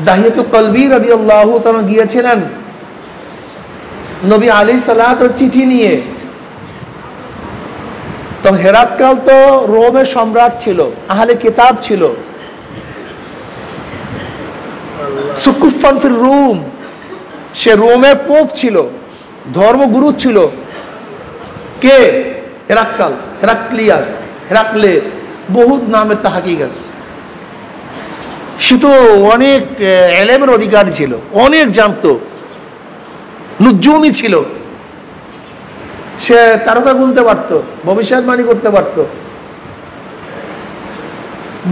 দাহিয়াতুল কলবি রাদিয়াল্লাহু তাআলা গিয়েছিলেন নবী আলাইহিস সালাতু চিঠি নিয়ে, তো হেরাক্কাল তো রোমের সম্রাট ছিল, আহলে কিতাব ছিল, সুকুফান ফির রুম, সে রোমের পোপ ছিল, ধর্মগুরু ছিল। কে? হেরাক্কাল, হেরাক্লিয়াস, হেরাক্লে, বহুত নামের তাহাকিক আছে। সে তো অনেক এলেমের অধিকারী ছিল, অনেক জানতো, নুজুমি ছিল, সে তারকা গুনতে পারতো, ভবিষ্যৎবাণী করতে পারতো।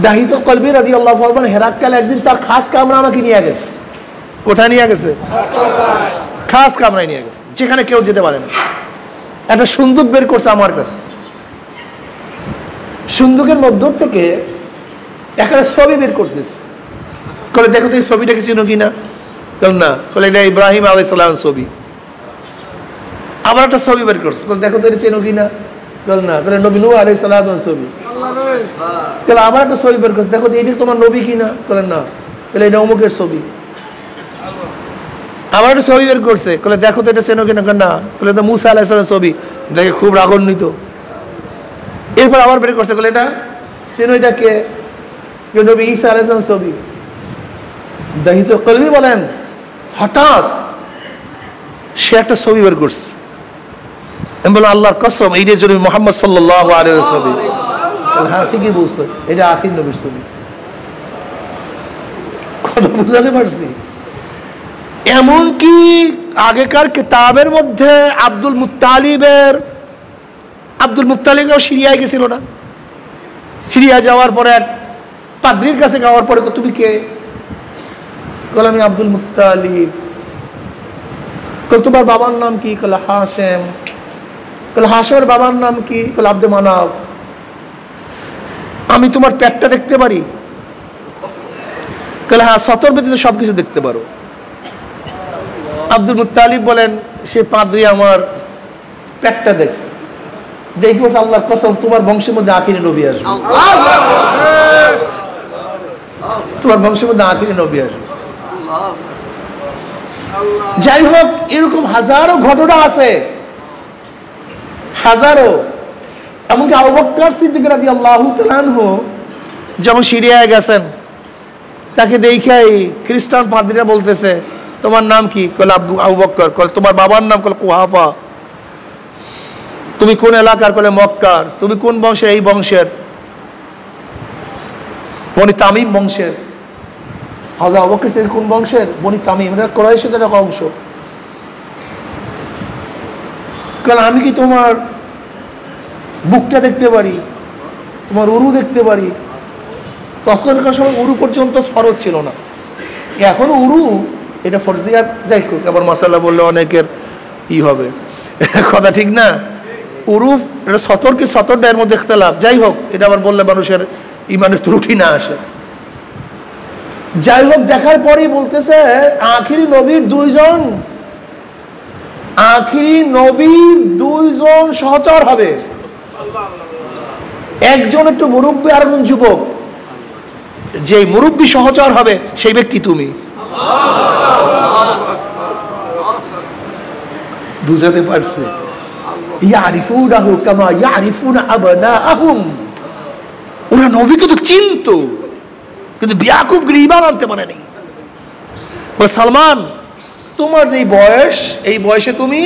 দাহিয়াতুল কলবি রাদিয়াল্লাহু আনহু হেরাক্কাল একদিন তার খাস কামরা আমাকে নিয়ে গেছে। কোথায় নিয়ে গেছে? খাস কামরায় নিয়ে গেছে, যেখানে কেউ যেতে পারে না। একটা সুন্দুক বের করছে আমার কাছে, সুন্দুকের মধ্য থেকে একটা ছবি বের করতেছে। বলে দেখো তো এই ছবিটাকে চিনো কিনা? বল না। বলে এটা ইব্রাহিম আলাইহিস সালামের ছবি। আবার একটা ছবি বের করছে, বলে দেখো তো এটা চেনো কিনা? বল না। বলে নবী নূহ আলাইহিস সালামের ছবি। বলে আবার একটা ছবি বের করছে, দেখো তো এটা তোমার নবী কিনা? বলে না। বলে এটা অমুকের ছবি। আবার একটা ছবি বের করছে, বলে দেখো তো এটা চেনো কিনা? না। বলে তো মুসা আলাইহিস সালামের ছবি। দেখে খুব রাগান্বিত। এরপর আবার বের করছে, বলে এটা চেনো, এটা কে? নবী ঈসা আলাইহিস সালামের ছবি। দাহিয়াতুল কলবি বলেন হঠাৎ সে একটা ছবি বের করছে। আমি বললাম আল্লাহর কসম এইটা যদি মুহাম্মদ সাল্লাল্লাহু আলাইহি ওয়াসাল্লাম। হ্যাঁ ঠিকই বলছো, এটা আখির নবীর ছবি। কথা বুঝাতে পারছি? এমনকি আগেকার কিতাবের মধ্যে আব্দুল মুত্তালিবও সিরিয়ায় গেছিল না? সিরিয়া যাওয়ার পরে এক পাদ্রীর কাছে যাওয়ার পরে, তুমি কে? বলে আমি আব্দুল মুত্তালিব। বলে তোমার বাবার নাম কি? বলে হাশেম। বলে হাশেমের বাবার নাম কি? বলে আব্দে মানাফ। আমি তোমার পেটটা দেখতে পারি? বলে হ্যাঁ, সতর ব্যতীত সবকিছু দেখতে পারো। আব্দুল মুত্তালিব বলেন সে পাদ্রী আমার পেটটা দেখছে, দেখি বলছে আল্লাহর কসম তোমার বংশের মধ্যে আখিরি নবী আসবে, তোমার বংশের মধ্যে আখিরি নবী আসবে। যাই হোক, এরকম হাজারো ঘটনা আছে, হাজারো। এমনকি আবু বকর সিদ্দিক রাদিয়াল্লাহু তাআলা আনহু যখন সিরিয়ায় গেছেন, তাকে দেখাই খ্রিস্টান পাদ্রীরা বলতেছে তোমার নাম কি? কল আবু বকর। কল তোমার বাবার নাম? কল কুহাফা। তুমি কোন এলাকার? কলে মক্কার। তুমি কোন বংশের? এই বংশের, বনি তামিম বংশের। হযরত আবু বকর সিদ্দিক কোন বংশের? বনি তামিম, এরা কুরাইশের একটা অংশ। কারণ আমি কি তোমার বুকটা দেখতে পারি? তোমার উরু দেখতে পারি? তখনকার সময় উরু পর্যন্ত ফরজ ছিল না, এখন উরু এটা ফরজিয়াত। যাই হোক, আবার মাসালা বললে অনেকের হবে, কথা ঠিক না? উরু এটা সতর কি সতরটা এর মধ্যে ইখতিলাফ। যাই হোক, এটা আবার বললে মানুষের ইমানের ত্রুটি না আসে। যাই হোক, দেখার পরেই বলতেছে আখিরি নবীর দুইজন সহচর হবে, একজন একটু মুরব্বী আর একজন যুবক। যে মুরব্বী সহচর হবে সেই ব্যক্তি তুমি। বুঝাতে পারছে? ইয়ারিফুনাহু কামা ইয়ারিফুনা আবনাআহুম। ওরা নবীকে তো চিনতো, কিন্তু ইয়াকুব ঈমান আনতে পারে নাই। বলে সালমান, তোমার যে বয়স, এই বয়সে তুমি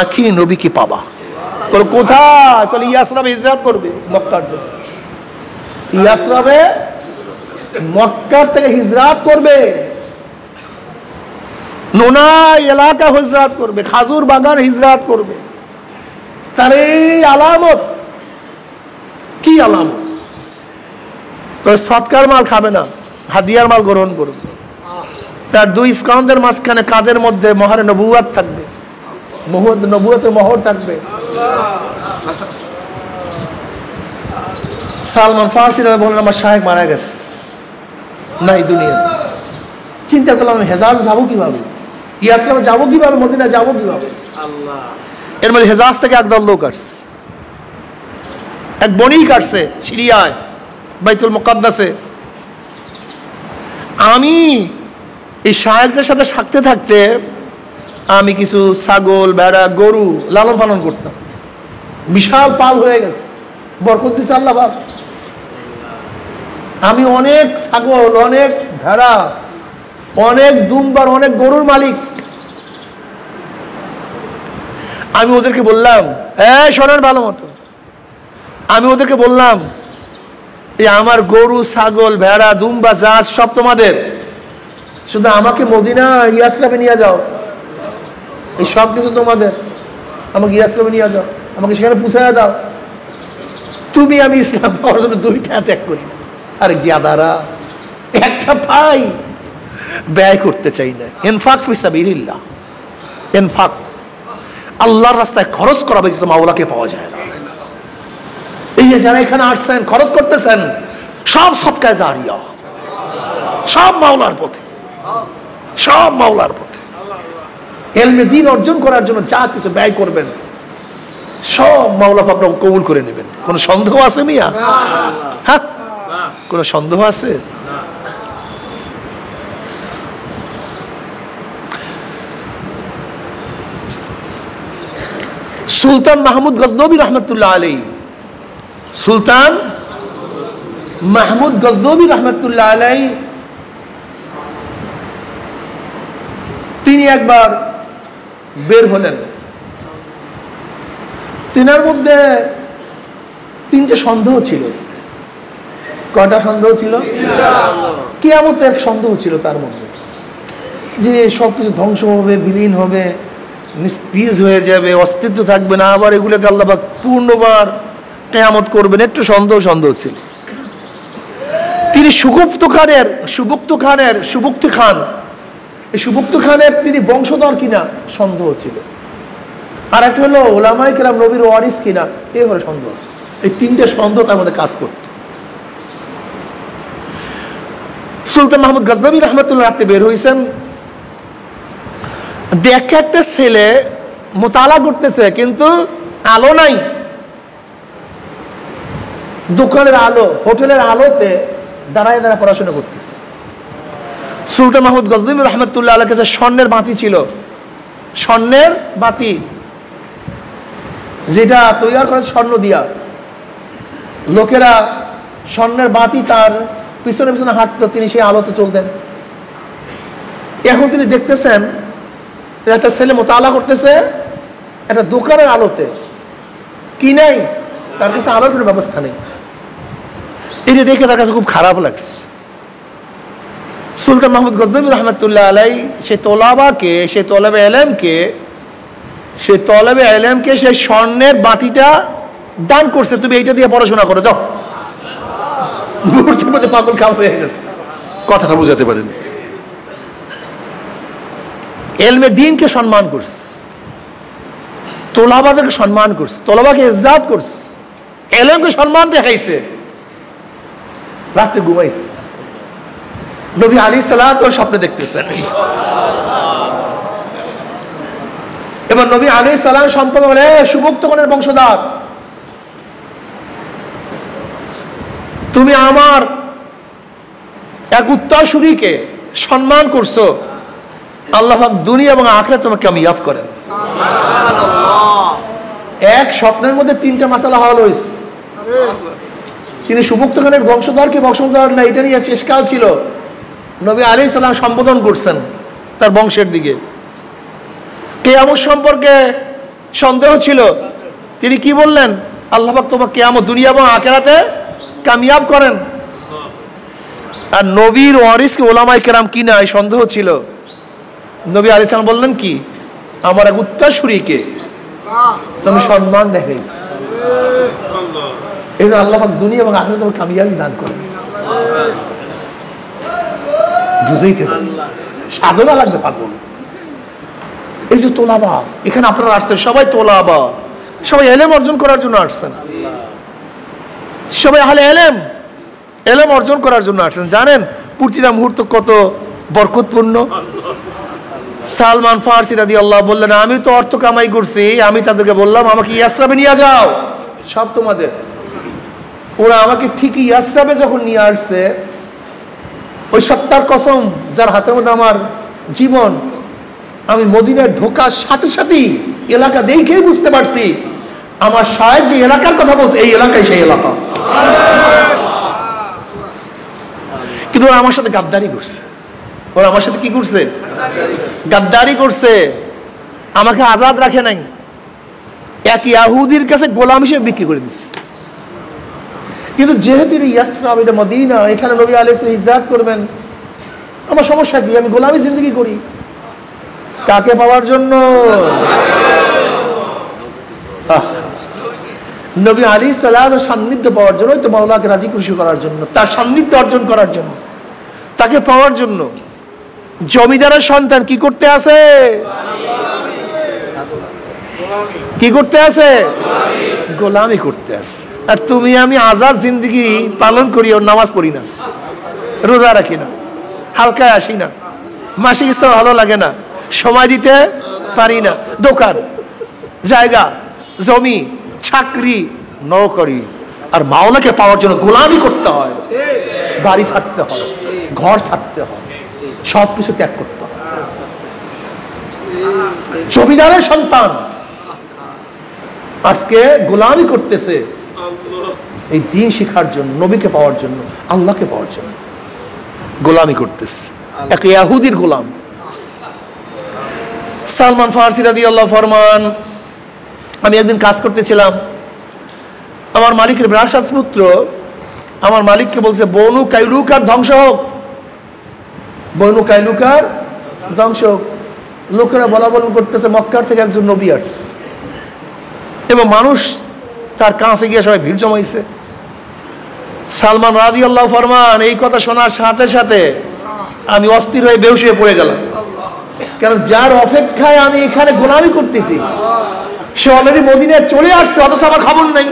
আখিরি নবীকে পাবা। বলে কোথায়? বলে ইয়াসরাবে হিজরত করবে, মক্কার দিকে। ইয়াসরাবে মক্কার থেকে হিজরত করবে, নোনা এলাকা হিজরত করবে, খাজুর বাগান হিজরত করবে। তার এই আলামত কি আলামত? সৎকার মাল খাবে না, হাদিয়ার মাল গ্রহণ করবে। তার দুই স্কন্ধের মাঝখানে কাঁধের মধ্যে মোহরে নবুয়ত থাকবে, নবুয়তের মোহর থাকবে। সালমান ফারসি বললেন আমার শাহেক মারা গেছে, নাই দুনিয়া। চিন্তা করলাম হেজাজ যাবো কিভাবে, ইয়াসরাবে যাবো কিভাবে, মদিনা যাবো কিভাবে? এর মধ্যে হেজাজ থেকে একদল লোক আসছে। এক বনেই কাটছে সিরিয়ায় বাইতুল মুকাদ্দাসে। আমি এই শায়েখদের সাথে থাকতে থাকতে আমি কিছু ছাগল ভেড়া গরু লালন পালন করতাম, বিশাল পাল হয়ে গেছে, বরকত দিছে আল্লাহ পাক। আমি অনেক ছাগল, অনেক ভেড়া, অনেক দুম্বার, অনেক গরুর মালিক। আমি ওদেরকে বললাম, শোনেন ভালো মতো, আমি ওদেরকে বললাম এই আমার গরু ছাগল ভেড়া দুম্বা জাহাজ সব তোমাদের, শুধু আমাকে মদিনা ইয়াসরাবে নিয়ে যাও, এই সব কিছু তোমাদের, আমাকে ইয়াসরাবে নিয়ে যাও, আমাকে সেখানে পুষাইয়া দাও। তুমি আমি ইসলাম পাওয়ার জন্য দুইটা ত্যাগ করি না। আরে গিয়াদারা, একটা পাই ব্যয় করতে চাই না। ইনফাক ফি সাবিলিল্লাহ, ইনফাক আল্লাহর রাস্তায় খরচ করা ব্যতীত মাওলাকে পাওয়া যায় না। এই যে যারা এখানে আসছেন খরচ করতেছেন, সব সদকায়ে জারিয়া, সব মাওলার পথে, সব মাওলার পথে। ইলমে দ্বীন অর্জন করার জন্য যা কিছু ব্যয় করবেন সব মাওলা আপনাকে কবুল করে নেবেন। কোনো সন্দেহ আছে মিয়া? হ্যাঁ, কোনো সন্দেহ আছে? সুলতান মাহমুদ গজনবী রহমতুল্লাহ আলাইহি, সুলতান মাহমুদ গজনবী রহমতুল্লাহ আলাইহি তিনি একবার বের হলেন। তিনার মধ্যে তিনটে সন্দেহ ছিল। কয়টা সন্দেহ ছিল? কিয়ামতের এক সন্দেহ ছিল তার মধ্যে, যে সবকিছু ধ্বংস হবে, বিলীন হবে, নিস্তেজ হয়ে যাবে, অস্তিত্ব থাকবে না, আবার এগুলোকে আল্লাহ পাক পূর্ণবার কিয়ামত করবেন। একটু সন্দেহ ছিল। তিনি সুবক্ত খানের তিনি বংশধর কিনা সন্দেহ ছিল। আর একটা হলো উলামায়ে কেরাম নবীর ওয়ারিস কিনা, এই হলো সন্দেহ আছে। এই তিনটে সন্দেহ তার মধ্যে কাজ করত। সুলতান মাহমুদ গজনবী রহমতুল্লাহ রাতে বের হয়েছেন, দেখে একটা ছেলে মোতালা করতেছে, কিন্তু আলো নাই, দোকানের আলো, হোটেলের আলোতে দাঁড়ায় পড়াশোনা করতেছে। সুলতান মাহমুদ গজনবী রহমতুল্লাহ আলাইহির কাছে স্বর্ণের বাতি ছিল, স্বর্ণের বাতি, যেটা তৈরি করে স্বর্ণ দিয়া। লোকেরা স্বর্ণের বাতি তার পিছনে পিছনে হাঁটতো, তিনি সেই আলোতে চলতেন। এখন তিনি দেখতেছেন একটা ছেলে মোতালা করতেছে একটা দোকানের আলোতে, কি নাই, তার কাছে আলোর কোনো ব্যবস্থা নেই। এটা দেখে তার কাছে খুব খারাপ লাগছে। সুলতান মাহমুদ গজনবী রহমতুল্লাহ আলাইহি সেই তলাবে এলেমকে সেই স্বর্ণের বাতিটা দান করছে, তুমি এইটা দিয়ে পড়াশোনা করো, যাও। পাগল খাওয়া হয়ে গেছে, কথাটা বুঝাতে পারেনি। এলমে দ্বীনকে সম্মান করছে, তোলাবাদেরকে সম্মান করছে, তোলাবাকে ইজ্জত করছে, এলেমকে সম্মান দেখাইছে। রাত্রে ঘুমাইছে, নবী আলাইহিস সালাত ওর স্বপ্নে দেখতেছেন। এবার নবী আলাইহিস সালাম সম্পন্ন বলে, সুবক্তগণের বংশধর, তুমি আমার এক উত্তরসূরিকে সম্মান করছো, আল্লাহ পাক দুনিয়া এবং আখিরাতে তোমাকে কামিয়াব করেন। এক স্বপ্নের মধ্যে তিনটা মাসালা হল হয়েছে। তিনি সুবক্ত খানের বংশধর কি বংশধর না, এটা নিয়ে শেষকাল ছিল। নবী আলাইহিস সালাম সম্বোধন করছেন তার বংশের দিকে। কিয়ামত সম্পর্কে সন্দেহ ছিল, তিনি কি বললেন, আল্লাহ পাক তোমাকে কিয়ামত দুনিয়া এবং আখিরাতে কামিয়াব করেন। আর নবীর ওয়ারিসকে উলামায়ে কেরাম কি না, এই সন্দেহ ছিল। নবী আলাইহিস সালাম বললেন কি, আমার এক উত্তরসূরিকে তুমি সম্মান দেখাই, এই জন্য আল্লাহ পাক দুনিয়া এবং আখিরাতে তোমাকে কামিয়াবি দান করেন। বুঝাইতে পারি, সাধনা লাগবে পাগল। এই যে তোলাবা, এখানে আপনারা আসছেন সবাই তোলাবা, সবাই এলেম অর্জন করার জন্য আসছেন, সবাই আহলে এলেম অর্জন করার জন্য আসছেন। জানেন প্রতিটা মুহূর্ত কত বরকতপূর্ণ। সালমান ফারসি রাদিয়াল্লাহু বললেন, আমি তো অর্থ কামাই করছি, আমি তাদেরকে বললাম আমাকে ইয়াসরাবে নিয়ে যাও, সব তোমাদের। ওরা আমাকে ঠিকই ইয়াসরাবে যখন নিয়ে আসছে, ওই সত্তার কসম যার হাতের মধ্যে আমার জীবন, আমি মদিনায় ঢোকার সাথে সাথেই এলাকা দেখেই বুঝতে পারছি আমার সাহেব যে এলাকার কথা বলছে এই এলাকায় সেই এলাকা। কিন্তু ওরা আমার সাথে গাদ্দারি করছে। ওরা আমার সাথে কি করছে? গাদ্দারি করছে। আমাকে আজাদ রাখে নাই, এক ইয়াহুদির কাছে গোলাম হিসেবে বিক্রি করে দিচ্ছে। কিন্তু যেহেতু এটা ইয়াসরাব, এটা মদিনা, এখানে নবী আলাইহিস সালাম হিজরত করবেন, আমার সমস্যা কি? আমি গোলামি জিন্দগি করি। কাকে পাওয়ার জন্য? নবী আলাইহিস সালামের সান্নিধ্য পাওয়ার জন্য, তো মাওলাকে রাজি খুশি করার জন্য, তার সান্নিধ্য অর্জন করার জন্য, তাকে পাওয়ার জন্য। জমিদারের সন্তান কি করতে আছে? কি করতে আছে? গোলামি করতে আছে। আর তুমি আমি আজাদ জিন্দগি পালন করি, ওর নামাজ পড়ি না, রোজা রাখি না, হালকায় আসি না, মাসিক ইস্তার ভালো লাগে না, সময় দিতে পারি না, দোকান, জায়গা, জমি, চাকরি, নৌকরি, আর মাওলাকে পাওয়ার জন্য গোলামি করতে হয়, বাড়ি ছাড়তে হয়, ঘর ছাড়তে হয়, সবকিছু ত্যাগ করতে হয়। জমিদারের সন্তান আজকে গোলামি করতেছে এই দিন শিখার জন্য, নবীকে পাওয়ার জন্য, আল্লাহকে পাওয়ার জন্য গোলামি করতেছে। এক ইহুদির গোলাম। সালমান ফারসি রাদিয়াল্লাহু ফরমান, আমি একদিন কাজ করতেছিলাম, আমার মালিকের বিরাট পুত্র আমার মালিককে বলছে, বনু কাইলুকার ধ্বংস হোক, বনু কাইলুকার ধ্বংস হোক। লোকেরা বলা বলন করতেছে মক্কার থেকে একজন নবী আসছে, এবং মানুষ তার কাছে গিয়ে সবাই ভিড় জমাইছে। সালমান রাদিয়াল্লাহু ফরমান, এই কথা শোনার সাথে সাথে আমি অস্থির হয়ে বেহুশ হয়ে পড়ে গেলাম। কারণ যার অপেক্ষায় আমি এখানে গোলামি করতেছি সে অলরেডি মদিনায় চলে আসছে, অথচ আমার খবর নাই,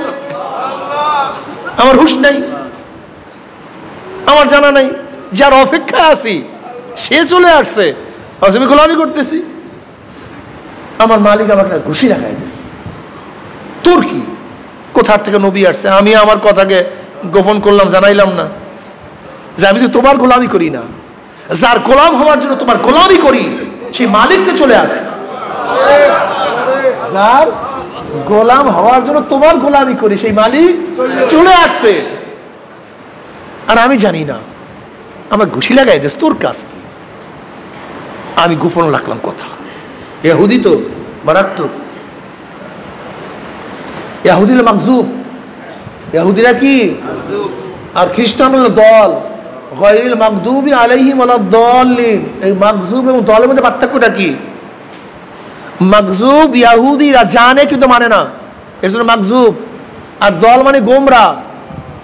আমার হুঁশ নাই, আমার জানা নাই। যার অপেক্ষায় আছি সে চলে আসছে, আমি গোলামি করতেছি। আমার মালিক আমাকে ঘুষি লাগাই দিচ্ছে, তোর কি? কোথার থেকে নবী আসছে? আমি আমার কথাকে গোপন করলাম, জানাইলাম না যে আমি তো তোমার গোলামি করি না, যার গোলাম হওয়ার জন্য তোমার গোলামি করি সেই মালিককে চলে আসছে। যার গোলাম হওয়ার জন্য তোমার গোলামি করি সেই মালিক চলে আসছে, আর আমি জানি না। আমার ঘুষি লাগাই দিস, তোর কাজ কি? আমি গোপন রাখলাম কথা। ইহুদি তো মারাত্মক, ইহুদিরা মাকজুব, ইহুদিরা কি? আর খ্রিস্টান হলো দল, গায়রিল মাগদুবি আলাইহিম ওয়ালাদ-দাল্লিন। এই মাকজুব এবং দলের মধ্যে পার্থক্যটা কি? মাকজুব ইহুদিরা জানে কিন্তু মানে না, এর জন্য মাকজুব। আর দল মানে গোমরা,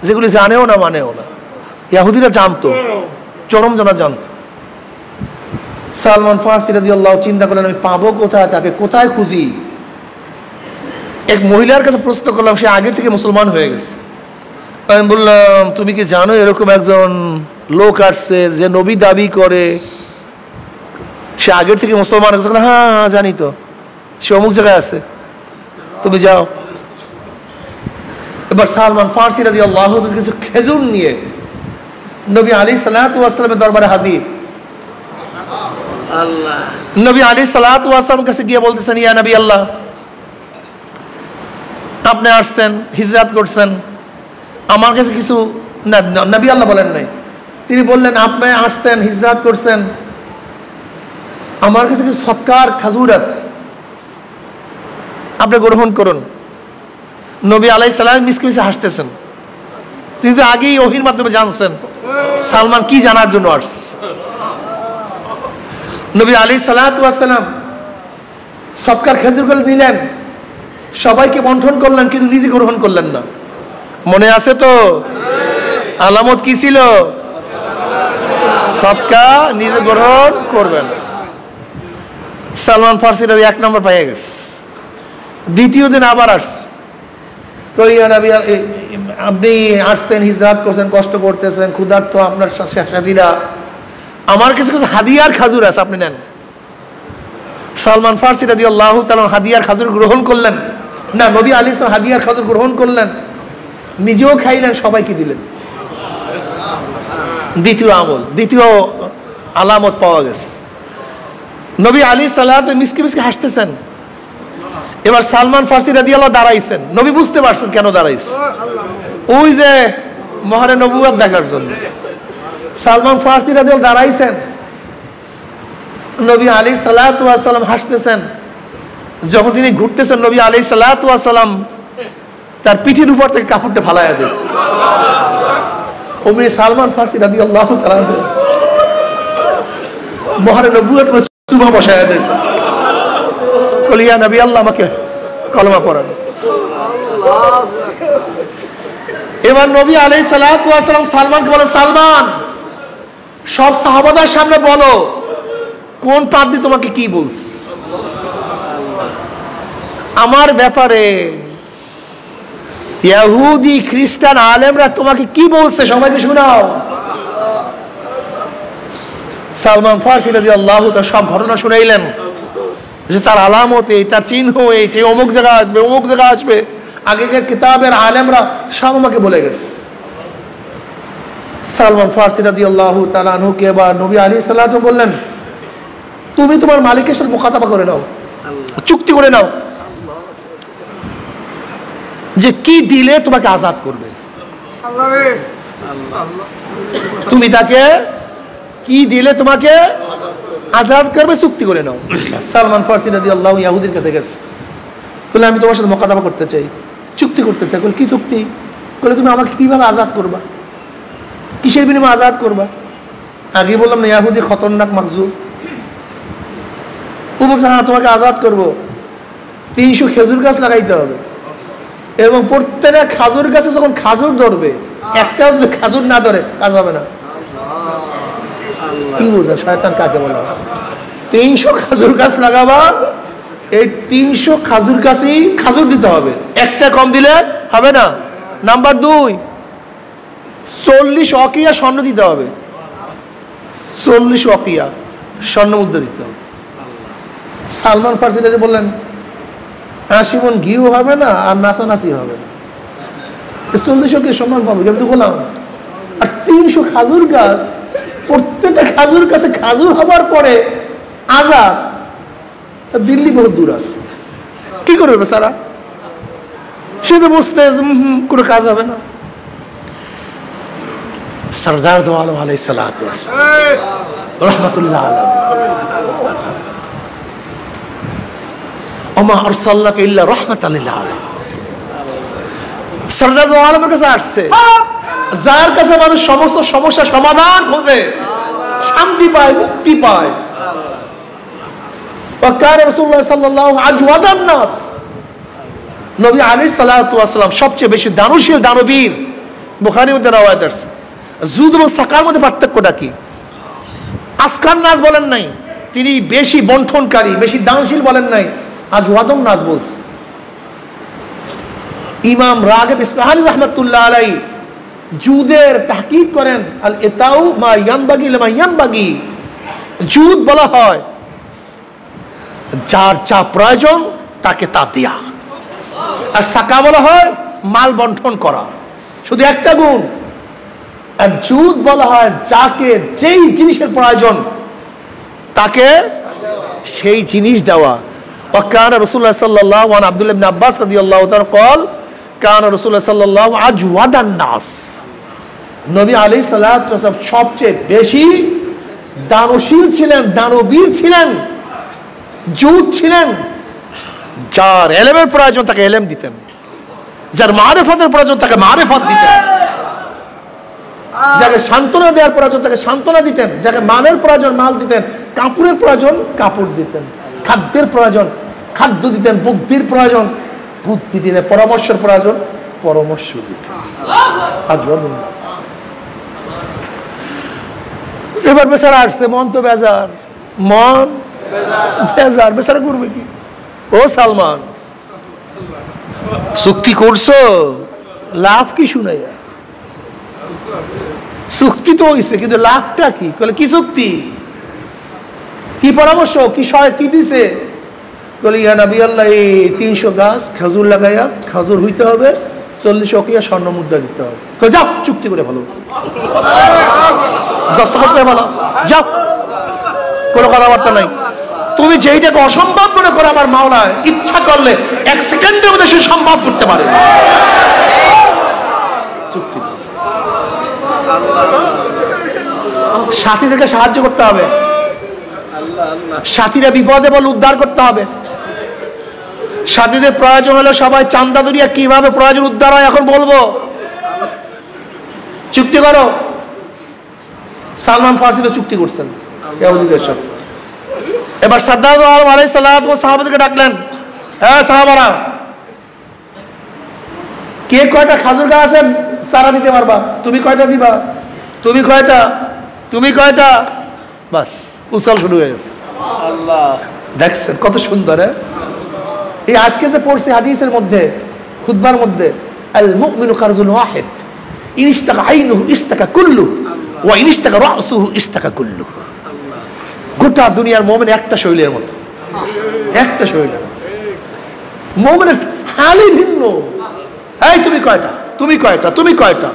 যেগুলি জানেও না মানেও না। ইহুদিরা জানতো, চরম জানা জানতো। সালমান ফারসি রাদিয়াল্লাহু চিন্তা করলেন, আমি পাবো কোথায় তাকে, কোথায় খুঁজি? এক মহিলার কাছে প্রশ্ন করলাম, সে আগে থেকে মুসলমান হয়ে গেছে। আমি বললাম, তুমি কি জানো এরকম একজন লোক আসছে যে নবী দাবি করে, সে আগের থেকে মুসলমান হয়ে গেছে? হ্যাঁ হ্যাঁ জানি তো, সে অমুক জায়গায় আছে, তুমি যাও। এবার সালমান ফারসি রাদিয়াল্লাহু কিছু খেজুর নিয়ে নবী আলাইহিস সালাতু ওয়াস সালামের দরবারে হাজির। নবী আলাইহিস সালাতু ওয়াস সালামের কাছে গিয়ে বলতেছেন, ইয়া নবী আল্লাহ, আপনি আসছেন, হিজরত করছেন, আমার কাছে কিছু না। নবী আল্লাহ বলেন নাই, তিনি বললেন, আপনি আসছেন, হিজরত করছেন, আমার কাছে কিছু সৎকার খাজুর আছে, আপনি গ্রহণ করুন। নবী আলাইহিস সালাম মিসকিমিসে হাসতেছেন, তিনি তো আগেই ওহীর মাধ্যমে জানছেন সালমান কি জানার জন্য আসছে। নবী আলাইহিস সালাতু ওয়াস সালাম সৎকার খেজুরগুলো নিলেন, সবাইকে বন্টন করলেন, কিন্তু নিজে গ্রহণ করলেন না। মনে আছে তো আলামত কি ছিল? সৎকা নিজে গ্রহণ করবেন। সালমান ফারসির এক নম্বর পেয়ে গেছে। দ্বিতীয় দিন আবার আসছে, আপনি আসছেন, হিজরত করছেন, কষ্ট করতেছেন, ক্ষুধার্ত আপনার সাথীরা, আমার কাছে কিছু হাদিয়ার খাজুর আছে, আপনি নেন। সালমান ফারসি রাদিয়াল্লাহু তাআলা হাদিয়ার খাজুর গ্রহণ করলেন না, নবী আলাইহিস সালাম হাদিয়ার খাজুর গ্রহণ করলেন। নিজেও খাইলেন, সবাইকে দিলেন। দ্বিতীয় আমল, দ্বিতীয় আলামত পাওয়া গেছে। নবী আলাইহিস সালাত মিসকে মিসকে হাসতেছেন। এবার সালমান ফার্সি রাদিয়াল্লাহু দাঁড়াইছেন। নবী বুঝতে পারছেন কেন দাঁড়াইছে, ওই যে মহারে নবুয়ত দেখার জন্য। সালমান ফার্সি রাদিয়াল্লাহু দাঁড়াইছেন, নবী আলাইহিস সালাতু ওয়াস সালাম হাসতেছেন। যখন তিনি ঘুরতেছেন, নবী আলাইহিস সালাতু ওয়াস সালাম তার পিঠের উপর থেকে কাপড়টা ফালাইয়া দিয়েছে। ওমনি সালমান ফার্সি রাদিয়াল্লাহু তাআলা মহারে নবুয়ত সুবহ বসায়া দিয়েছে। বলি ইয়া নবী আল্লাহ, আমাকে কলমা পড়ান। এবার নবী আলাইহিস সালাতু ওয়াস সালাম সালমানকে বলে, সালমান সব সাহাবাদের সামনে বলো কোন পাদ্রী তোমাকে কি বলছে আমার ব্যাপারে, ইহুদি খ্রিস্টান আলেমরা তোমাকে কি বলছে সবাইকে শোনাও। সালমান ফার্সি রাদিয়াল্লাহু তাআলা সব ঘটনা শুনাইলেন, যে তার আলামত এই, তার চিহ্ন এই, যে অমুক জায়গা আসবে, অমুক জায়গা আসবে। আগেকার কিতাবের আলেমরা সব আমাকে বলে গেছে। সালমান ফার্সি রাদিয়াল্লাহু তাআলা আনহুকে এবার নবী আলাইহিস সালাতু বললেন, তুমি তোমার মালিকের সাথে মুখাতাবা করে নাও, চুক্তি করে নাও যে কি দিলে তোমাকে আজাদ করবে। তুমি তাকে কি দিলে তোমাকে আজাদ করবে, চুক্তি করে নাও। সালমান ফার্সি রাদিয়াল্লাহু ইহুদির কাছে গেছে, বলে আমি তোমার সাথে মুখাতাবা করতে চাই, চুক্তি করতে চাই। বলে কি চুক্তি? বলে তুমি আমাকে কিভাবে আজাদ করবা, কিসের বিনিময়ে আজাদ করবা? আগে বললাম না ইহুদি খতরনাক মাকজুব। ও বলছে হ্যাঁ তোমাকে আজাদ করবো, 300 খেজুর গাছ লাগাইতে হবে, এবং প্রত্যেকটা খাজুর গাছে যখন খাজুর ধরবে, একটাও যদি খাজুর না ধরে কাজ হবে না। কি বোঝা শয়তান কাকে বলা? 300 খাজুর গাছ লাগাবা, এই 300 খাজুর গাছই খাজুর দিতে হবে, একটা কম দিলে হবে না। নাম্বার 2, 40 অকিয়া স্বর্ণ দিতে হবে, 40 অকিয়া স্বর্ণ মুদ্রা দিতে হবে। সালমান ফার্সি বললেন 80 মণ ঘিও হবে না, আর নাচানাচি হবে না, 40 অকিয়া সম্মান পাবে, কিন্তু বললাম। আর 300 খাজুর গাছ, প্রত্যেকটা খাজুর গাছে খাজুর হবার পরে আজাদ, দিল্লি বহুত দূর আছে, কি করবে বেচারা? সে তো বুঝতে কোনো কাজ হবে না। সরদার দো আলম আলাইহিস সালাতু ওয়াস সালাম রাহমাতুল্লাহ আলাইহি, ওমা আরসালনাকা ইল্লা রাহমাতাল লিল আলামিন। সরদার দো আলমের কাছে আসছে, যার কাছে মানুষ সমস্ত সমস্যা সমাধান খোঁজে, শান্তি পায়, মুক্তি পায়। ওয়াকার রাসূলুল্লাহ সাল্লাল্লাহু আজওয়াদান নাস, নবী আলাইহিস সালাতু ওয়াস সালাম সবচেয়ে বেশি দানশীল দানবীর। বুখারীর মধ্যে রওয়ায়াত আছে। যুদ এবং সাকার মধ্যে পার্থক্যটা কি? আসকার নাস বলেন নাই, তিনি বেশি বন্টনকারী, বেশি দানশীল বলেন নাই, আজওয়াদুন নাস বলছে। ইমাম রাগিব ইসফাহানি রাহমাতুল্লাহ আলাইহি জুদের তাহকিক করেন, আল ইতাউ মা ইয়ানবাগি লিমা ইয়ানবাগি। জুদ বলা হয় যার যা প্রয়োজন তাকে তা দেয়া, আর সাকা বলা হয় মাল বন্টন করা, শুধু একটা গুণ। আর জুদ বলা হয় যাকে যেই জিনিসের প্রয়োজন তাকে সেই জিনিস দেওয়া। ওয়াকানা রাসূলুল্লাহ সাল্লাল্লাহু আন আব্দুল্লাহ ইবনে আব্বাস রাদিয়াল্লাহু তাআলা قال কানা রাসূলুল্লাহ সাল্লাল্লাহু আজওয়াদান নাস, নবী আলাইহিস সালাতু ওয়াস সালাম সবচেয়ে বেশি দানশীল ছিলেন, দানবীর ছিলেন, জুদ ছিলেন। যার ইলমের প্রয়োজন তাকে ইলম দিতেন, যার মারিফতের প্রয়োজন তাকে মারিফত দিতেন, যাকে সান্ত্বনা দেওয়ার প্রয়োজন তাকে সান্ত্বনা দিতেন, যাকে মালের প্রয়োজন মাল দিতেন, কাপড়ের প্রয়োজন কাপড় দিতেন, খাদ্যের প্রয়োজন খাদ্য দিতেন, বুদ্ধির প্রয়োজন বুদ্ধি দিতেন, পরামর্শের প্রয়োজন পরামর্শ দিতেন। এবার বেচারা আসছে, মন তো বেজার, মন বেজার, বেচারা করবে কি? ও সালমান, চুক্তি করছো, লাভ কি শুনাইয়া? চুক্তি তো হইছে, কিন্তু লাভটা কি? বলে কি চুক্তি, কি পরামর্শ, কি সহায়, কি দিছে? বলে ইয়া নবী আল্লাহ, এই 300 গাছ খাজুর লাগাইয়া খাজুর হইতে হবে, 40 অকিয়া স্বর্ণ মুদ্রা দিতে হবে। যাও চুক্তি করে ভালো, দস্তখত করে ভালো, যাও, কোনো কথাবার্তা নাই। তুমি যেইটাকে অসম্ভব মনে করো, আমার মাওলা ইচ্ছা করলে 1 সেকেন্ডের মধ্যে সে সম্ভব করতে পারে। চুক্তি, সাথীদেরকে সাহায্য করতে হবে, সাথীরা বিপদে বলে উদ্ধার করতে হবে। সাথীদের প্রয়োজন হলে সবাই চান্দা দরিয়া কিভাবে প্রয়োজন উদ্ধার হয় এখন বলবো। চুক্তি করো। সালমান ফার্সিরা চুক্তি করছেন ইহুদিদের সাথে। এবার সাদ্দাত আলাইহিস সালাতু ওয়াস সাহাবাদেরকে ডাকলেন, হ্যাঁ সাহাবারা, কে কয়টা খাজুর গাছ আছে চারা দিতে পারবা? তুমি কয়টা দিবা? তুমি কয়টা? তুমি কয়টা? বাস উছল শুরু হয়ে গেছে। আল্লাহ, দেখছেন কত সুন্দর। এই আজকে যে পড়ছি হাদিসের মধ্যে, খুতবার মধ্যে, আল মুমিনু কারজুল ওয়াহিদ, ইন ইশতাকা আইনুহু ইশতাকা কুল্লুহু ওয়া ইন ইশতাকা রাসুহু ইশতাকা কুল্লুহু। গোটা দুনিয়ার মুমিন একটা শৈলের মতো, একটা শৈলের। মুমিনের হালই ভিন্ন। এই তুমি কয়টা? তুমি কয়টা? তুমি কয়টা?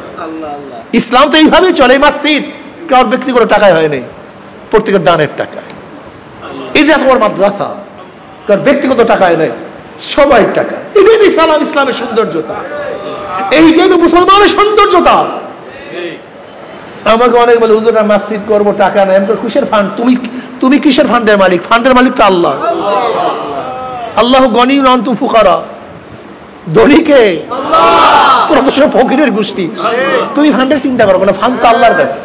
ইসলাম তো এইভাবেই চলে। মসজিদ কারোর ব্যক্তিগত টাকায় হয় নাই, প্রত্যেকের দানের টাকায়। এই যে তোমার মাদ্রাসা কারোর ব্যক্তিগত টাকায় নেই, সবাই টাকা। এটাই তো ইসলাম, ইসলামের সৌন্দর্যতা। এইটাই তো মুসলমানের সৌন্দর্যতা। আমাকে অনেক বলে হুজুর মসজিদ করবো, টাকা নেই। আমি কিসের ফান্ড? তুমি কিসের ফান্ডের মালিক? ফান্ডের মালিক তো আল্লাহ। আল্লাহ গনিউন ওয়া আনতুম ফুকারা। ধনীকে তোরা তো সব ফকিরের গোষ্ঠী। তুমি ফান্ডের চিন্তা করো না, ফান্ড তো আল্লাহর কাছে।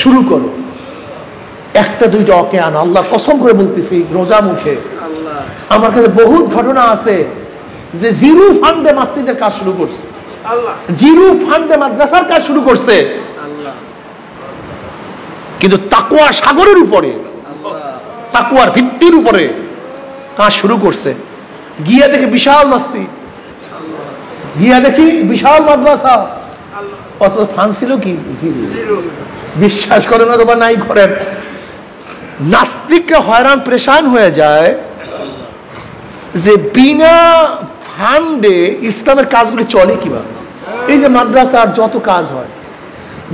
শুরু করো, একটা দুইটা অকে আনো। আল্লাহ কসম করে বলতেছি, রোজা মুখে আমার কাছে বহুত ঘটনা আছে যে জিরো ফান্ডে মসজিদের কাজ শুরু করছে, জিরো ফান্ডে মাদ্রাসার কাজ শুরু করছে, কিন্তু তাকওয়া সাগরের উপরে, তাকওয়ার ভিত্তির উপরে কাজ শুরু করছে। গিয়া দেখি বিশাল মসজিদ, গিয়া দেখি বিশাল মাদ্রাসা, অথচ ফান্ড ছিল কি? জিরো। বিশ্বাস করেন না তোমার নাই করেন, নাস্তিকরা হয়রান পরেশান হয়ে যায় যে বিনা ফান্ডে ইসলামের কাজগুলি চলে কিভাবে। এই যে মাদ্রাসার যত কাজ হয়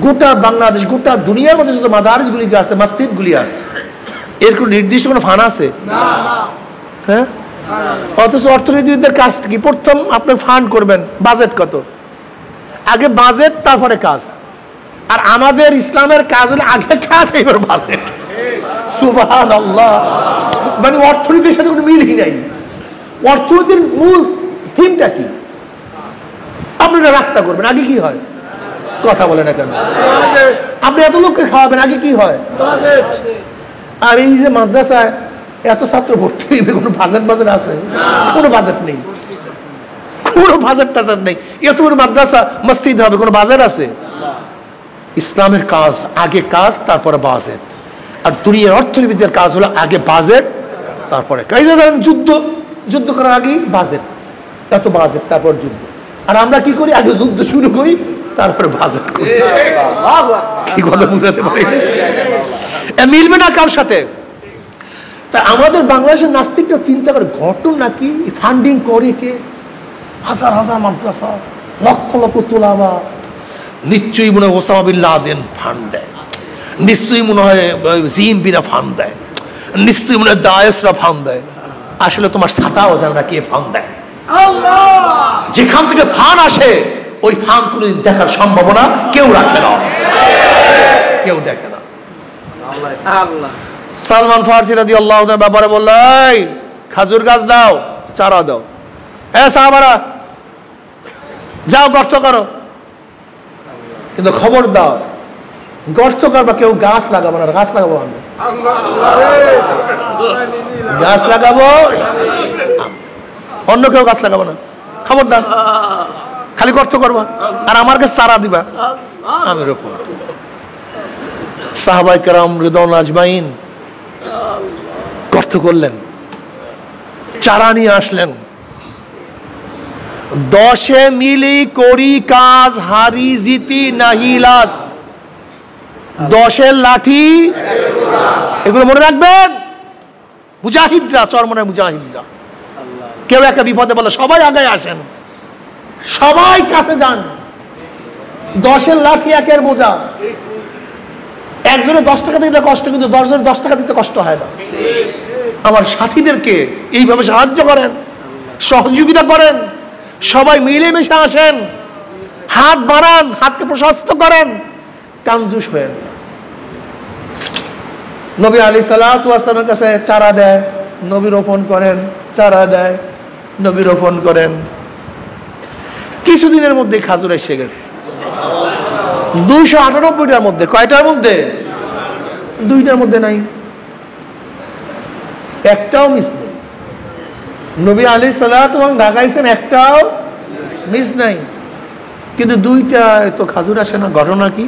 গোটা বাংলাদেশ, গোটা দুনিয়ার মধ্যে যত মাদারিসগুলি আছে, মসজিদগুলি আছে, এর কোনো নির্দিষ্ট কোনো ফান্ড আছে? হ্যাঁ, অথচ অর্থনীতিবিদদের কাজ কি? প্রথম আপনি ফান্ড করবেন, বাজেট কত? আগে বাজেট, তারপরে কাজ। আর আমাদের ইসলামের কাজ হলে আগে কাজ, এবার বাজেট। সুবহানাল্লাহ। মানে অর্থনীতির সাথে কোনো মিলই নাই। অর্থনীতির মূল থিমটা কি? আপনারা রাস্তা করবেন, আগে কি হয়? কথা বলে না কেন? আপনি এত লোককে খাওয়াবেন, আগে কি হয়? আর এই যে মাদ্রাসায় এত ছাত্র ভর্তি হইবে, কোনো বাজেট আছে? কোনো বাজেট নেই, কোনো বাজেট টাজেট নেই। এত বড় মাদ্রাসা, মসজিদ হবে, কোনো বাজেট আছে? ইসলামের কাজ আগে কাজ, তারপরে বাজেট। আর দুনিয়ার অর্থনীতির কাজ হলো আগে বাজেট, তারপরে কাজ। যুদ্ধ, যুদ্ধ করার আগেই বাজেট, এত বাজেট, তারপর যুদ্ধ। আর আমরা কি করি? আগে যুদ্ধ শুরু করি, তারপরে বাজেট করি। কি কথা বুঝাতে পারি? মিলবে না কার সাথে। তা আমাদের বাংলাদেশের নাস্তিকরা চিন্তা করে, ঘটনা কি? ফান্ডিং করে কে? হাজার হাজার মাদ্রাসা, লক্ষ লক্ষ তোলাবা। নিশ্চয়ই মনে হয় ওসামা বিন লাদেন ফান্ড দেয়, নিশ্চয়ই মনে হয় জিএমপিরা ফান্ড দেয়, নিশ্চয়ই মনে হয় দায়েশরা ফান্ড দেয়। আসলে তোমার ছাতাও জানে না কে ফান্ড দেয়। যেখান থেকে ফান্ড আসে ওই ফান্ড করে দেখার সম্ভাবনা কেউ রাখে না, কেউ দেখে না। সালমান ফার্সি রাদিয়াল্লাহু তাআলার ব্যাপারে বলল, এই খাজুর গাছ দাও, চারা দাও। হ্যাঁ সাহাবারা, যাও গর্ত করো, কিন্তু খবর দাও গর্ত করবা, কেউ গাছ লাগাবো না। গাছ লাগাবো আমরা, গাছ লাগাবো, অন্য কেউ গাছ লাগাবো না। খবরদার, খালি গর্ত করবা আর আমার কাছে চারা দিবা, আমি রোপণ। সাহাবায়ে কেরাম রিদওয়ানুল্লাহ আজমাইন গর্ত করলেন, চারা নিয়ে আসলেন। 10 মিলি করি কাজ, হারি জিতি নাহি লাস। 10 লাঠি, এগুলো মনে রাখবেন। মুজাহিদরা, চরমনের মুজাহিদরা। কেউ একটা বিপদে বলে সবাই আগে আসেন, সবাই কাছে যান। 10-এর লাঠি 1-এর বোঝা। একজনে 10 টাকা দিতে কষ্ট, কিন্তু 10 জনের 10 টাকা দিতে কষ্ট হয় না। আমার সাথীদেরকে এইভাবে সাহায্য করেন, সহযোগিতা করেন, সবাই মিলেমিশে আসেন, হাত বাড়ান, হাতকে প্রশস্ত করেন, কাঞ্জুস হয়েন না। নবী আলাইহিস সালাতু ওয়াস সালামের কাছে চারা দেয়, নবী রোপণ করেন, চারা দেয়, নবী রোপণ করেন। কিছুদিনের মধ্যে খাজুর এসে গেছে 298টার মধ্যে। কয়টার মধ্যে? 2টার মধ্যে নাই, একটাও মিস নেই। নবী আলাইহিস সালাতু ওয়াস লাগাইছেন, একটাও মিস নাই, কিন্তু 2টা তো খাজুর আসে না। ঘটনা কি?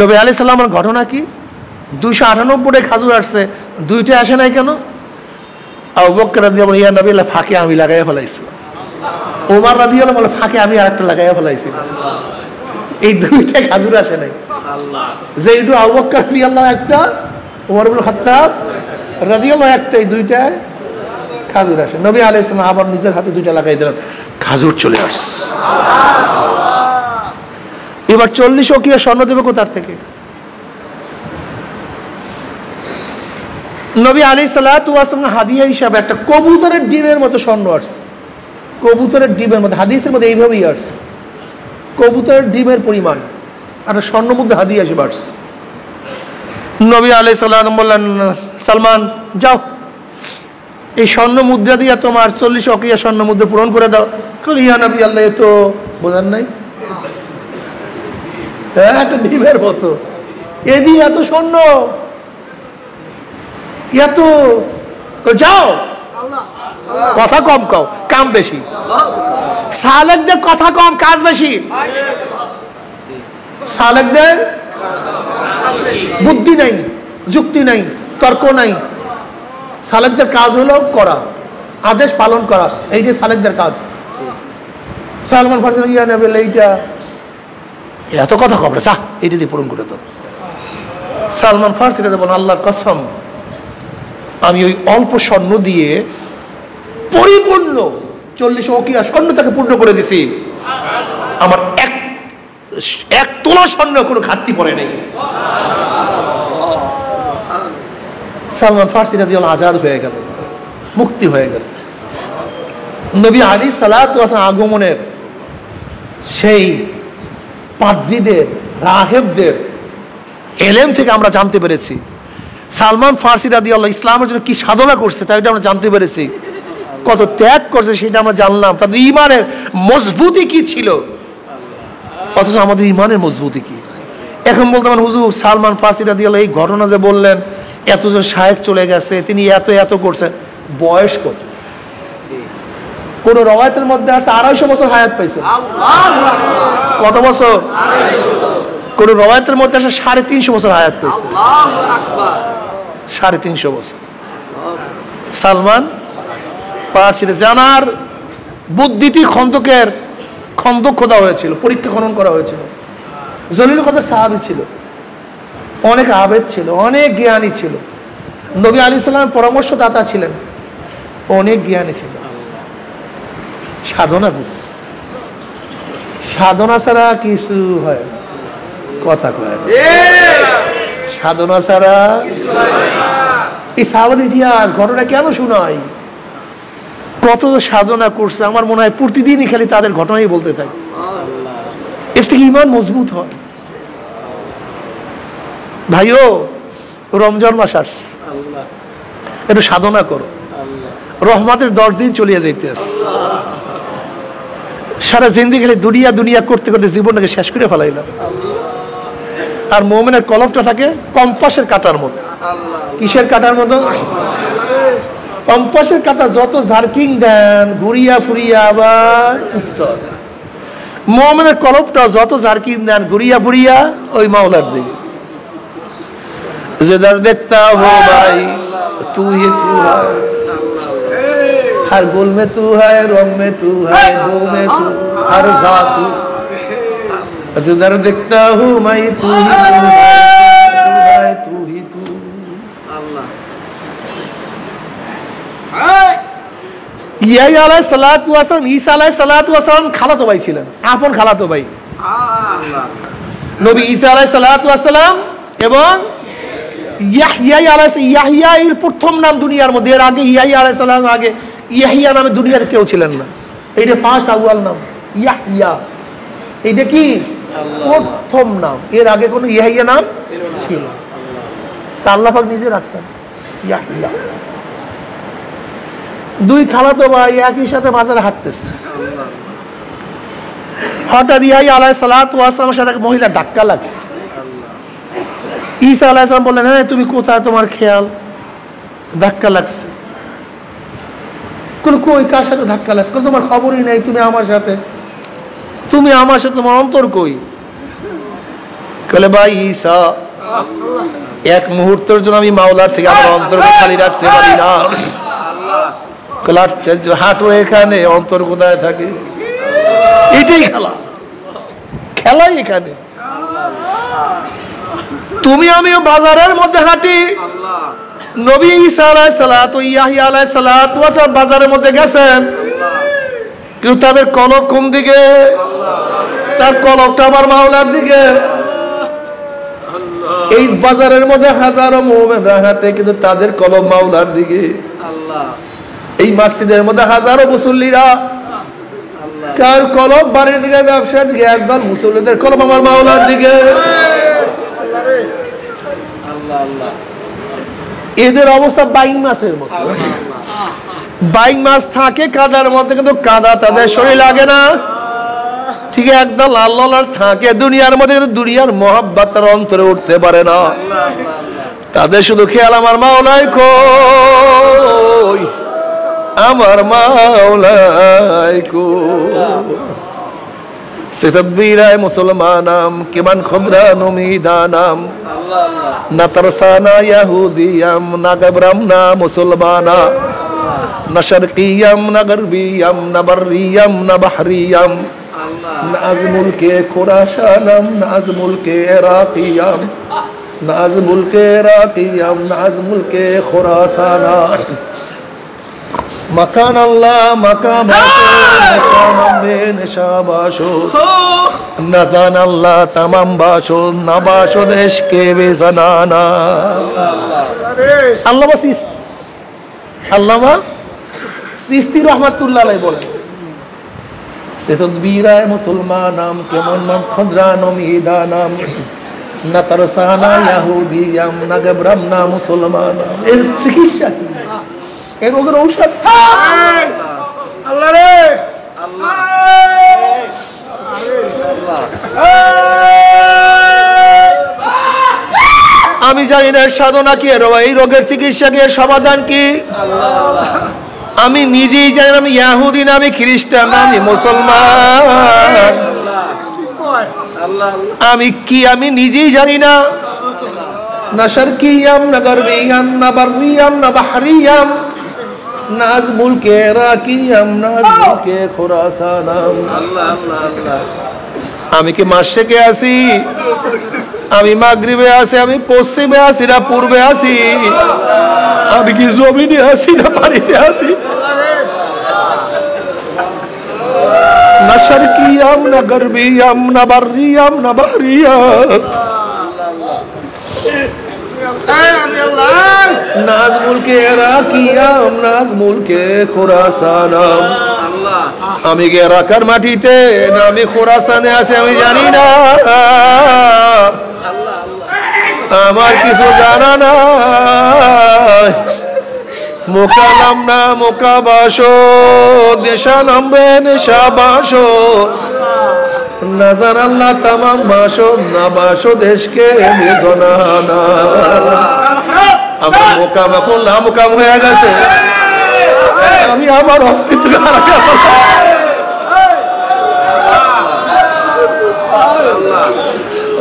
নবী আলাইহিস সালামের ঘটনা কি? 298 খাজুর আসছে, 2টা আসে নাই কেন? আবু বকর রাদিয়াল্লাহু আনহু, ইয়া নবী আল্লাহ, ফাঁকে আমি লাগাইয়া ফেলাইছিলাম। ওমর রাদিয়াল্লাহু আনহু বলে, ফাঁকে আমি আরেকটা লাগাইয়া ফেলাইছিলাম। এই 2টা খাজুর আসে নাই। যে একটু আবু বকর রাদিয়াল্লাহু একটা, ওমর ইবনে খাত্তাব রাদিয়াল্লাহু একটা, এই 2টা খাজুর আসে। নবী আলাইহিস সালাম আবার নিজের হাতে 2টা লাগাই দিলেন, খাজুর চলে আসছে। এবার 40 ওকিয়া স্বর্ণ দেবে কোথার থেকে? নবী আলাইহিস সালাতু ওয়াস সালাম হাদিয়া হিসাবে একটা কবুতরের ডিমের মতো স্বর্ণ আসছে। কবুতরের ডিমের মধ্যে, হাদিসের মধ্যে এইভাবেই আসছে, কবুতরের ডিমের পরিমাণ একটা স্বর্ণ মুদ্রা হাদিয়া হিসেবে আসছে। নবী আলাইহিস সালাম বললেন, সালমান যাও, এই স্বর্ণ মুদ্রা দিয়ে তোমার 40 ওকিয়া স্বর্ণ মুদ্রা পূরণ করে দাও। কল, ইয়া নবী আল্লাহ, এ তো বোঝেন নাই, একটা ডিমের মতো, এ দিয়ে এত স্বর্ণ, এত। যাও, কথা কম কও, কাম বেশি। সালেকদের কথা কম, কাজ বেশি। সালেকদের বুদ্ধি নাই, যুক্তি নাই, তর্ক নাই। সালেকদের কাজ হলো করা, আদেশ পালন করা, এইটাই সালেকদের কাজ। সালমান ফারসি, ইয়া নবী, এইটা এত কথা কম, চা এইটা দিয়ে পূরণ করে দাও। সালমান ফারসি বলেন, আল্লাহর কসম, আমি ওই অল্প স্বর্ণ দিয়ে পরিপূর্ণ 40 ওকিয়া স্বর্ণ তাকে পূর্ণ করে দিছি। আমার এক তোলা স্বর্ণ কোনো ঘাটতি পড়ে নেই। সালমান ফারসি রাদিয়াল্লাহু আনহু আজাদ হয়ে গেল, মুক্তি হয়ে গেল। নবী আলাইহিস সালাতু ওয়াস সালাম আগমনের সেই পাদ্রীদের, রাহেবদের এলেম থেকে আমরা জানতে পেরেছি সালমান ফারসি রাদিয়াল্লাহু ইসলামের জন্য কি সাধনা করছে, তাই আমরা জানতে পেরেছি। কত ত্যাগ করছে সেটা আমরা জানলাম। তাদের ইমানের মজবুতি কি ছিল, অথচ আমাদের ইমানের মজবুতি কি। এখন বলতে পারেন, হুজুর সালমান ফারসি রাদিয়াল্লাহু এই ঘটনা যে বললেন, এতজন শায়েখ চলে গেছে, তিনি এত এত করছেন, বয়স কত? কোন রওয়ায়াতের মধ্যে আছে 250 বছর হায়াত পাইছে। কত বছর? কোন রওয়ায়াতের মধ্যে আছে 350 বছর হায়াত পাইছে। 350 বছর। সালমান ফারসির জানার বুদ্ধিটি খন্দক খোদা হয়েছিল, পরীক্ষা খনন করা হয়েছিল। জলিল কদর সাহাবী ছিল, অনেক আবেদ ছিল, অনেক জ্ঞানী ছিল, নবী আলাইহিস সালামের পরামর্শদাতা ছিলেন, অনেক জ্ঞানী ছিল। সাধনা বুঝ, সাধনা ছাড়া কিছু হয়, কথা কয়, সাধনা ছাড়া। এই সাহাবাদের ইতিহাস ঘটনা কেন শোনাই, কত সাধনা করছে। আমার মনে হয় প্রতিদিনই খালি তাদের ঘটনাই বলতে থাকে, এর থেকে ইমান মজবুত হয়। ভাইও, রমজান মাস আসছে, একটু সাধনা করো, রহমতের 10 দিন চলিয়ে যাইতেছে। সারা জিন্দেগি খালি দুনিয়া দুনিয়া করতে করতে জীবনটাকে শেষ করে ফেলাইলাম। আর মুমিনের কলবটা থাকে কম্পাসের কাঁটার মতো। কিসের কাঁটার মতো? কম্পাসের কাঁটা যত জার্কিং দেন, ঘুরিয়া ফুরিয়া আবার উত্তর। মুমিনের কলবটা যত জার্কিং দেন, ঘুরিয়া ফুরিয়া ওই মাওলার দিকে। जिधर देखता हो भाई तू ही तू है, हर गुल में तू है, रंग में तू है, दो में तू, हर जात तू। जिधर देखता हूँ मैं तू ही तू है, तू ही तू। ইয়াহইয়া আলাইহিস সালাতু ওয়াস সালাম ঈসা আলাইহিস সালাতু ওয়াস সালাম খালাতো ভাই ছিলেন, আপন খালাতো ভাই। নবী ঈসা আলাইহিস সালাতু ওয়াস সালাম এবং ইয়াহইয়া এর প্রথম নাম দুনিয়ার মধ্যে, এর আগে ইয়াহইয়া আলাইহিস সালাম আগে ইয়াহইয়া নামে দুনিয়ার কেউ ছিলেন না। এইটা ফার্স্ট আউয়াল নাম ইয়াহইয়া, এইটা কি প্রথম নাম, এর আগে কোনো ইয়াহইয়া নাম ছিল না, তা আল্লাহ পাক নিজে রাখছেন ইয়াহইয়া। দুই খালাতো ভাই একই সাথে বাজারে হাঁটতেছে, হঠাৎ ইয়াহইয়া আলাইহিস সালাতু ওয়াস সালামের সাথে মহিলা ধাক্কা লাগছে। ঈসা আলাইহিস সালাম বললেন, হ্যাঁ তুমি কোথায়, তোমার খেয়াল, ধাক্কা লাগছে। কই কার সাথে ধাক্কা লাগছে? তোমার খবরই নাই, তুমি আমার সাথে, তোমার অন্তর কই? বলে ভাই ঈসা, এক মুহূর্তের জন্য আমি মাওলার থেকে আমার অন্তরকে খালি রাখতে পারি না। হাঁটো এখানে, অন্তর কোথায় থাকে? এটাই খেলাই এখানে। তুমি আমিও বাজারের মধ্যে হাঁটি, নবী ঈসা আলাইহিস সালাতু ইয়াহইয়া আলাইহিস সালাতু ওয়াস সালাম বাজারের মধ্যে গেছেন, কিন্তু তাদের কলব কোন দিকে? তার কলবটা আমার মাওলার দিকে। এই বাজারের মধ্যে হাজারো মুমিনরা হাঁটে, কিন্তু তাদের কলব মাওলার দিকে। এই মসজিদের মধ্যে হাজারো মুসল্লিরা, কার কলব বাড়ির দিকে, ব্যবসার দিকে, একদল মুসল্লিদের কলব আমার মাওলার দিকে। এদের অবস্থা বাইং মাছের মতো। বাইং মাছ থাকে কাদার মধ্যে, কিন্তু কাদা তাদের শরীর লাগে না। ঠিক একদল আল্লাহর থাকে দুনিয়ার মধ্যে, কিন্তু দুনিয়ার মহব্বত তার অন্তরে উঠতে পারে না। তাদের শুধু খেয়াল আমার মাওলাই কই, আমার মাওলাই কই। সে তকবীরায় মুসলমানাম কিমান খবরান উমিদানাম, না তারসানা ইয়াহুদিয়াম না গবরাম না মুসলমানা, না শারকিয়াম না গরবিয়াম না বররিয়াম না বাহরিয়াম, না আজ মুলকে খুরাসানাম না আজ মুলকে ইরাকিয়াম, না আজ মুলকে ইরাকিয়াম না আজ মুলকে খুরাসানা। মাকান আল্লাহ মাকাম বাসো, না জান আল্লাহ তামাম বাসো, না বাসো দেশকে বেজানা। আল্লামা সিস্তি রহমাতুল্লাহ আলাইহি বলেন, সে তকবীরায় মুসলমানাম কেমন মান খদরানম ইদানাম, না তারসানা ইয়াহুদিয়াম না গবরাম না মুসলমানাম। এর চিকিৎসা কি? এর রোগের ঔষধ আল্লাহ রে, আমি জানি না সাধনা কি, এই রোগের চিকিৎসা কি, সমাধান কি আমি নিজেই জানি না। আমি ইহুদি না, আমি খ্রিস্টান না, আমি মুসলমান, আমি কি আমি নিজেই জানি না। না শারকিয়াম না গরবিয়াম না বররিয়াম না বাহরিয়াম, না আজ মুলকে ইরাকিয়াম না আজ মুলকে খুরাসানাম। আমি কি মাশরিকে আছি, আমি মাগরিবে আছি, আমি পশ্চিমে আছি না পূর্বে আছি, আমি কি জমিনে আছি না পানিতে আছি? না শারকিয়াম না গরবিয়াম না বররিয়াম না বাহরিয়াম, নাজ মুলকে ইরাকিয়াম নাজ মুলকে খুরাসানাম। আমি কি ইরাকের মাটিতে না আমি খুরাসানে আছি আমি জানি না, আমার কিছু জানা নাই। মোকালাম না মোকাবাসো, দেশালাম বেনেশা বাসো, না জান আল্লাহ তামাম বাসো, না বাসো দেশকে বেজনানা। আমার মোকাম এখন নামোকাম হয়ে গেছে, আমি আমার অস্তিত্ব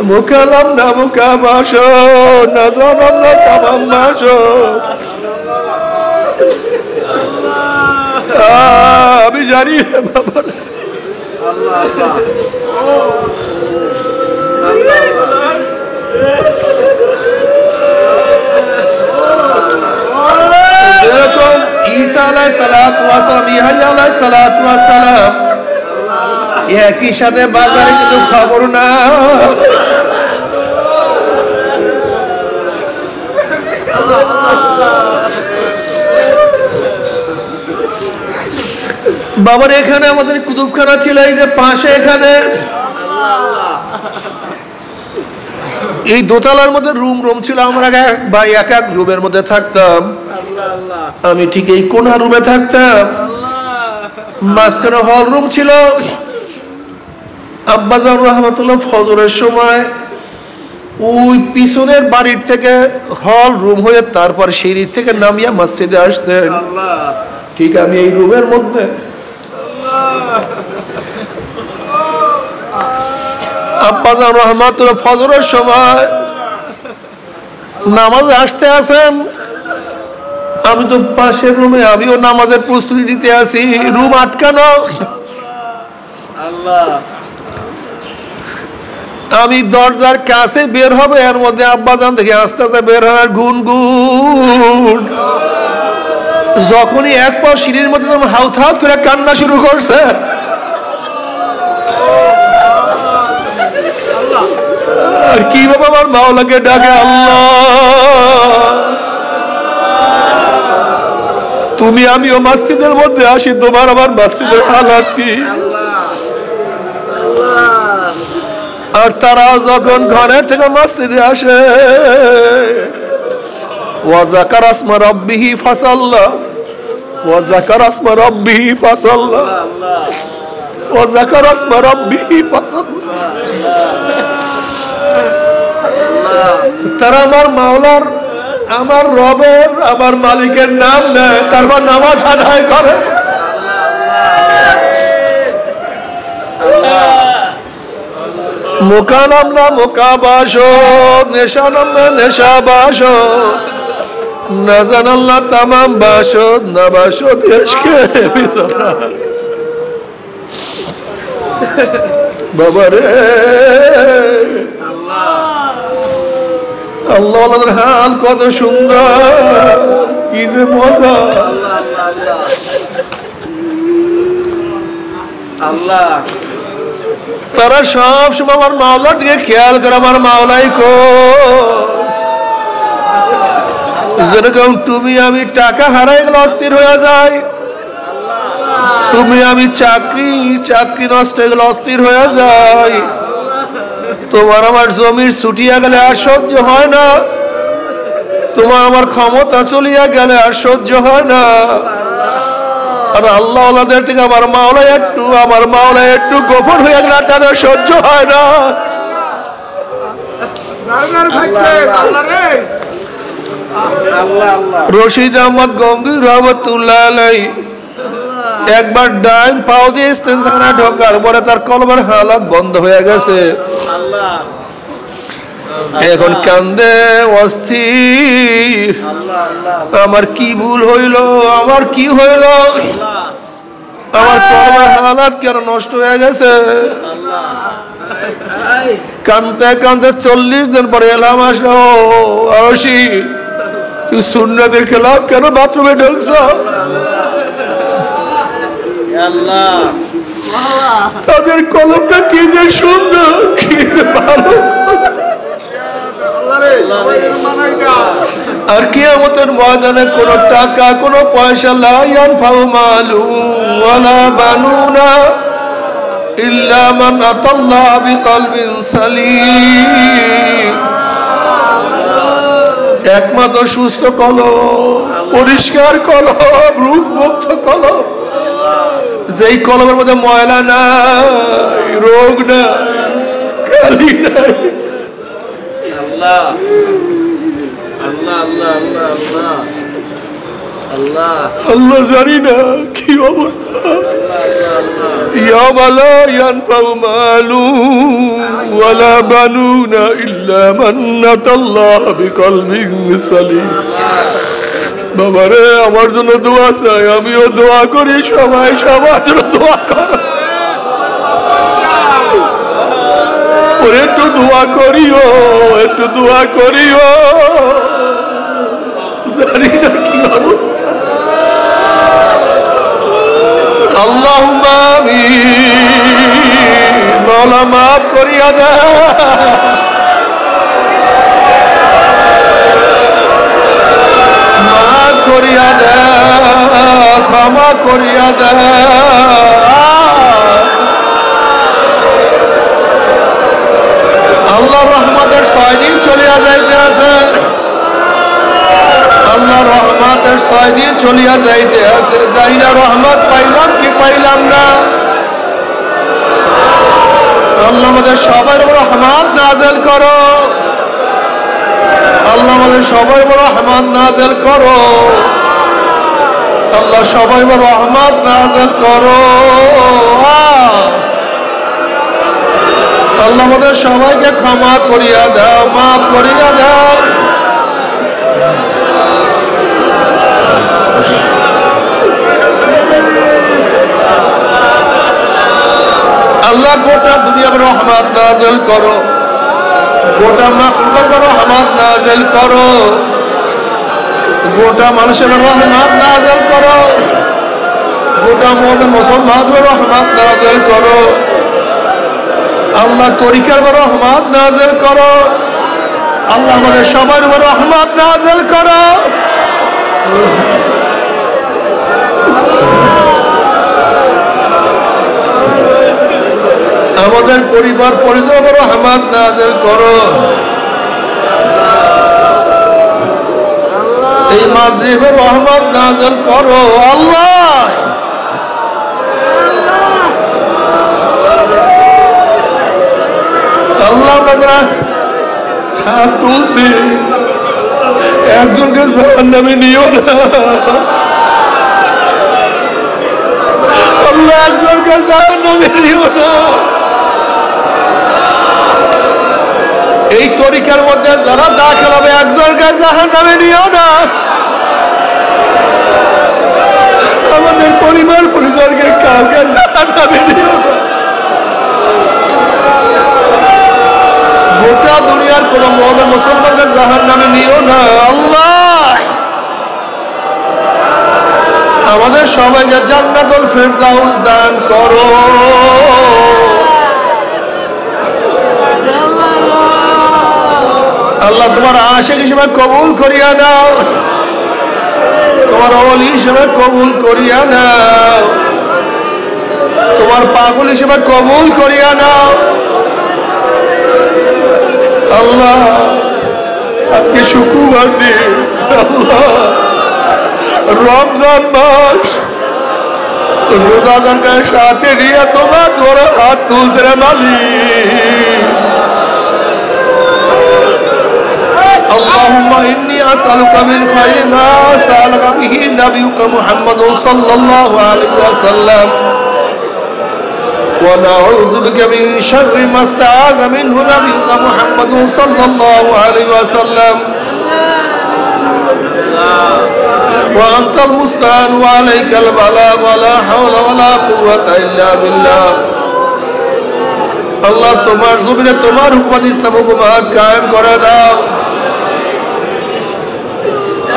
মোকালাম না মোকাবাসো, না জান আল্লাহ তামাম বাসো, আমি জানি বাবা। যেরকম ঈসা আলাইহিস সালাতু ওয়াস সালাম ইয়াহইয়া সালাতু ওয়াস সালাম একই সাথে বাজারে কিন্তু খবর না। বাবার এখানে আমাদের কুতুবখানা ছিল, এই যে পাশে এখানে এই দোতলার মধ্যে রুম ছিল। আমরা এক এক রুমের মধ্যে থাকতাম। আমি ঠিক এই কোনা রুমে থাকতাম, মাঝখানে হল রুম ছিল। আব্বাজান রহমাতুল্লাহ ফজরের সময় ওই পিছনের বাড়ির থেকে হল রুম হয়ে তারপর সিঁড়ি থেকে নামিয়া মসজিদে আসতেন। ঠিক আমি এই রুমের মধ্যে আব্বাজান রহমাতুল্লাহ ফজরের সময় নামাজে আসতে আছেন, আমি তো পাশের রুমে আমিও নামাজের প্রস্তুতি দিতে আসি, রুম আটকানো। আমি দরজার কাছে বের হবে, এর মধ্যে আব্বাজান থেকে আস্তে আস্তে বের হয় গুনগুন। যখনই এক পা সিঁড়ির মধ্যে হাউত হাউত করে কান্না শুরু করছে, আর কি বাবা আমার মাওলাকে ডাকে, আল্লাহ তুমি আমিও মসজিদের মধ্যে আসি, তোমার আমার মসজিদের হালাত কি। আর তারা যখন ঘরের থেকে মসজিদে আসে, ওয়াজাকার আসমা রাব্বিহি ফাসাল্লা, ওয়াজাকার আসমা রাব্বিহি ফাসাল্লা, ওয়াজাকার আসমা রাব্বিহি ফাসাল্লা। তারা আমার মাওলার, আমার রবের, আমার মালিকের নাম নেয়, তারপর নামাজ আদায় করে। মুকানাম না মুকাবাস, নেশানাম না নেশাবাস, না জানাল্লাহ তামাম বাসদ না বাসদ এশকে বিজরা। বাবারে আল্লাহর হাল কত সুন্দর, কি যে মজা। আল্লাহ তারা সব সময় আমার মাওলার দিকে খেয়াল করে, আমার মাওলাই কো। যেরকম তুমি আমি টাকা হারাই গেলে অস্থির হয়ে যায়, তুমি আমি চাকরি নষ্ট হয়ে গেলে অস্থির হয়ে যায়, তোমার আমার জমির ছুটিয়া গেলে আর সহ্য হয় না, তোমার আমার ক্ষমতা চলিয়া গেলে আর সহ্য হয় না। আর আল্লাহ আল্লাহদের থেকে আমার মাওলা একটু গোপন হয়ে গেলে আর তাদের সহ্য হয় না। রশিদ আহমদ গঙ্গি রহমতুল্লাহ আলাইহি একবার ডাইন পাও দিয়ে ইস্তেনখানা ঢোকার পরে তার কলবের হালাত বন্ধ হয়ে গেছে। এখন কান্দে অস্থির, আমার কি ভুল হইল, আমার কি হইল, আমার কলবের হালাত কেন নষ্ট হয়ে গেছে। কান্দতে কান্দতে 40 দিন পরে এলাম, আসলো আরশি তুই সুন্নাতের খেলাফ কেন বাথরুমে ঢুকছ। তাদের কলমটা কি যে সুন্দর, কি যে ভালো। আর কিয়ামতের ময়দানে কোন টাকা কোন পয়সা লা ইয়ানফাউ মালু ওয়ালা বানুনা ইল্লা মান আতাল্লাহ বিকলবিন সালিম। একমাত্র সুস্থ কলম, পরিষ্কার কলম, রূপমুক্ত কলম, যেই কলমের মধ্যে ময়লা নাই, রোগ নাই, কালি নাই। আল্লাহ জানি না কি অবস্থা। ইয়াওমা লা ইয়ানফাউ মালু ওয়ালা বানুনা ইল্লা মান আতাল্লাহ বিকলবিন সালিম। বাবারে আমার জন্য দোয়া চাই, আমিও দোয়া করি, সবাই সবার জন্য দোয়া করো। একটু দোয়া করিও, একটু দোয়া করিও, জানি না কি অবস্থা। আল্লাহ আল্লাহুম্মা আমিন। মওলা মাফ করিয়া দাও, মাফ করিয়া দাও, ক্ষমা করিয়া দাও। আল্লাহর রহমতের 6 দিন চলিয়া যাইতে আছে, আল্লাহর রহমতের 6 দিন চলিয়া যাইতে আছে। যাই না রহমত পাইলাম কি পাইলাম না। আল্লাহ আমাদের সবার উপর রহমত নাযিল করো, আল্লাহ আমাদের সবার উপর রহমত নাযিল করো, আল্লাহ সবার উপর রহমত নাযিল করো। আল্লাহ আমাদের সবাইকে ক্ষমা করিয়া দাও, মাফ করিয়া দাও। আল্লাহ গোটা দুনিয়ার রহমত নাযিল করো, গোটা মাখলুকাতের রহমত নাযিল করো, গোটা মানুষের রহমত নাযিল করো, গোটা মুমিন মুসলমানদের রহমত নাযিল করো। আল্লাহ তরিকার উপর রহমত নাযিল করো, আল্লাহ আমাদের সবার উপর রহমত নাযিল করো। আমাদের পরিবার পরিজনের উপর রহমত নাযিল করো। এই মাসজিদের রহমত নাযিল করো আল্লাহ। আল্লাহ আমরা হাত তুলছি, একজনকে জাহান্নামে নিও না আল্লাহ, একজনকে জাহান্নামে নিও না। এই তরিকার মধ্যে যারা দাখিল হবে একজনকে জাহান্নামে নিও না। আমাদের পরিবার পরিজনকে কাউকে জাহান্নামে নিও না। গোটা দুনিয়ার কোন মুমিন মুসলমানকে জাহান্নামে নিও না আল্লাহ। আমাদের সবাইকে জান্নাতুল ফিরদাউস দান করো। আল্লাহ তোমার আশিক হিসেবে কবুল করিয়া নাও, তোমার ওলি হিসেবে কবুল করিয়া নাও, তোমার পাগল হিসেবে কবুল করিয়া নাও আল্লাহ। আজকে শুক্রবার দিন আল্লাহ, রমজান মাস, রোজাদারকে সাথে নিয়ে তোমার ধরে হাত তুলছে রে মালিক। اللهم إني أسألك من خير ما سألك به نبيك محمد صلى الله عليه وسلم، ونعوذ بك من شر ما استعاذ منه نبيك محمد صلى الله عليه وسلم، وأنت المستعان وعليك البلاغ ولا حول ولا قوة إلا بالله। আল্লাহ তোমার জমিনে তোমার হুকুমত ইসলাম হুকুমত কায়েম করে দাও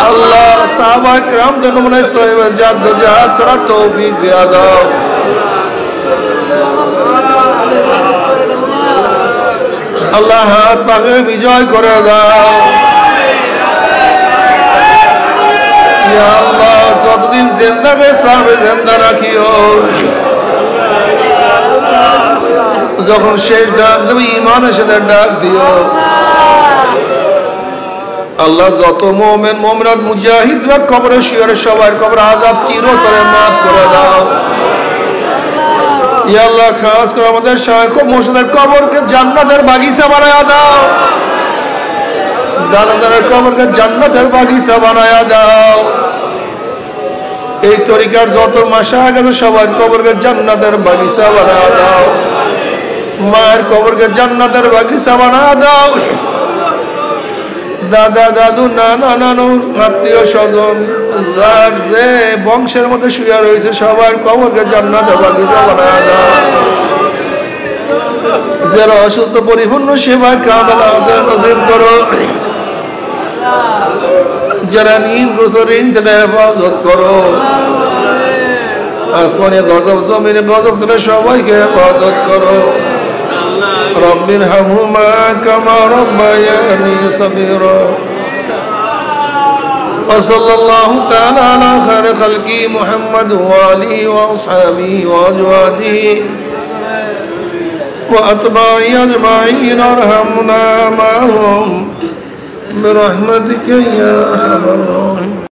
আল্লাহ। সাহাবায়ে কিরামদের নমুনায় সহিহ জিহাদ করার তৌফিক দিয়া দাও। আল্লাহ হাত পাকে বিজয় করে দাও ইয়া আল্লাহ। যতদিন জিন্দাকে ইসলামে জিন্দা রাখিও, যখন শেষ ডাক দেবে ঈমানের সাথে ডাক দিও আল্লাহ। যত মুমিন মুমিনাত মুজাহিদরা কবরে শিয়রে সবার কবর আযাব চিরতরে মাফ করে দাও ইয়া আল্লাহ। খাস করে আমাদের শায়খ মুর্শিদের কবরকে জান্নাতের বাগিচা বানায়া দাও, দাদাদের কবরকে জান্নাতের বাগিচা বানায়া দাও। এই তরিকার যত মাশায়েখ আছে সবার কবরকে জান্নাতের বাগিচা বানায়া দাও। মায়ের কবরকে জান্নাতের বাগিচা বানায়া দাও। দাদা দাদু নানা নানুর আত্মীয় স্বজন যার যে বংশের মধ্যে শুয়ে রয়েছে সবার কবরকে জান্নাতের বাগিচা বানায়া দাও। যারা অসুস্থ পরিপূর্ণ সেবা কামেল আজর নসিব করো, যারা নিজ গোসর থেকে হেফাজত করো আসমানে গজব জমিনে গজব থেকে সবাইকে হেফাজত করো রব্বির হামহুমা কামা রব্বায়ানি সগীরা وصلى الله تعالى على خير خلقه محمد وآله وأصحابه وأزواجه وأتباعه أجمعين ارحمنا معهم برحمتك يا أرحم الراحمين.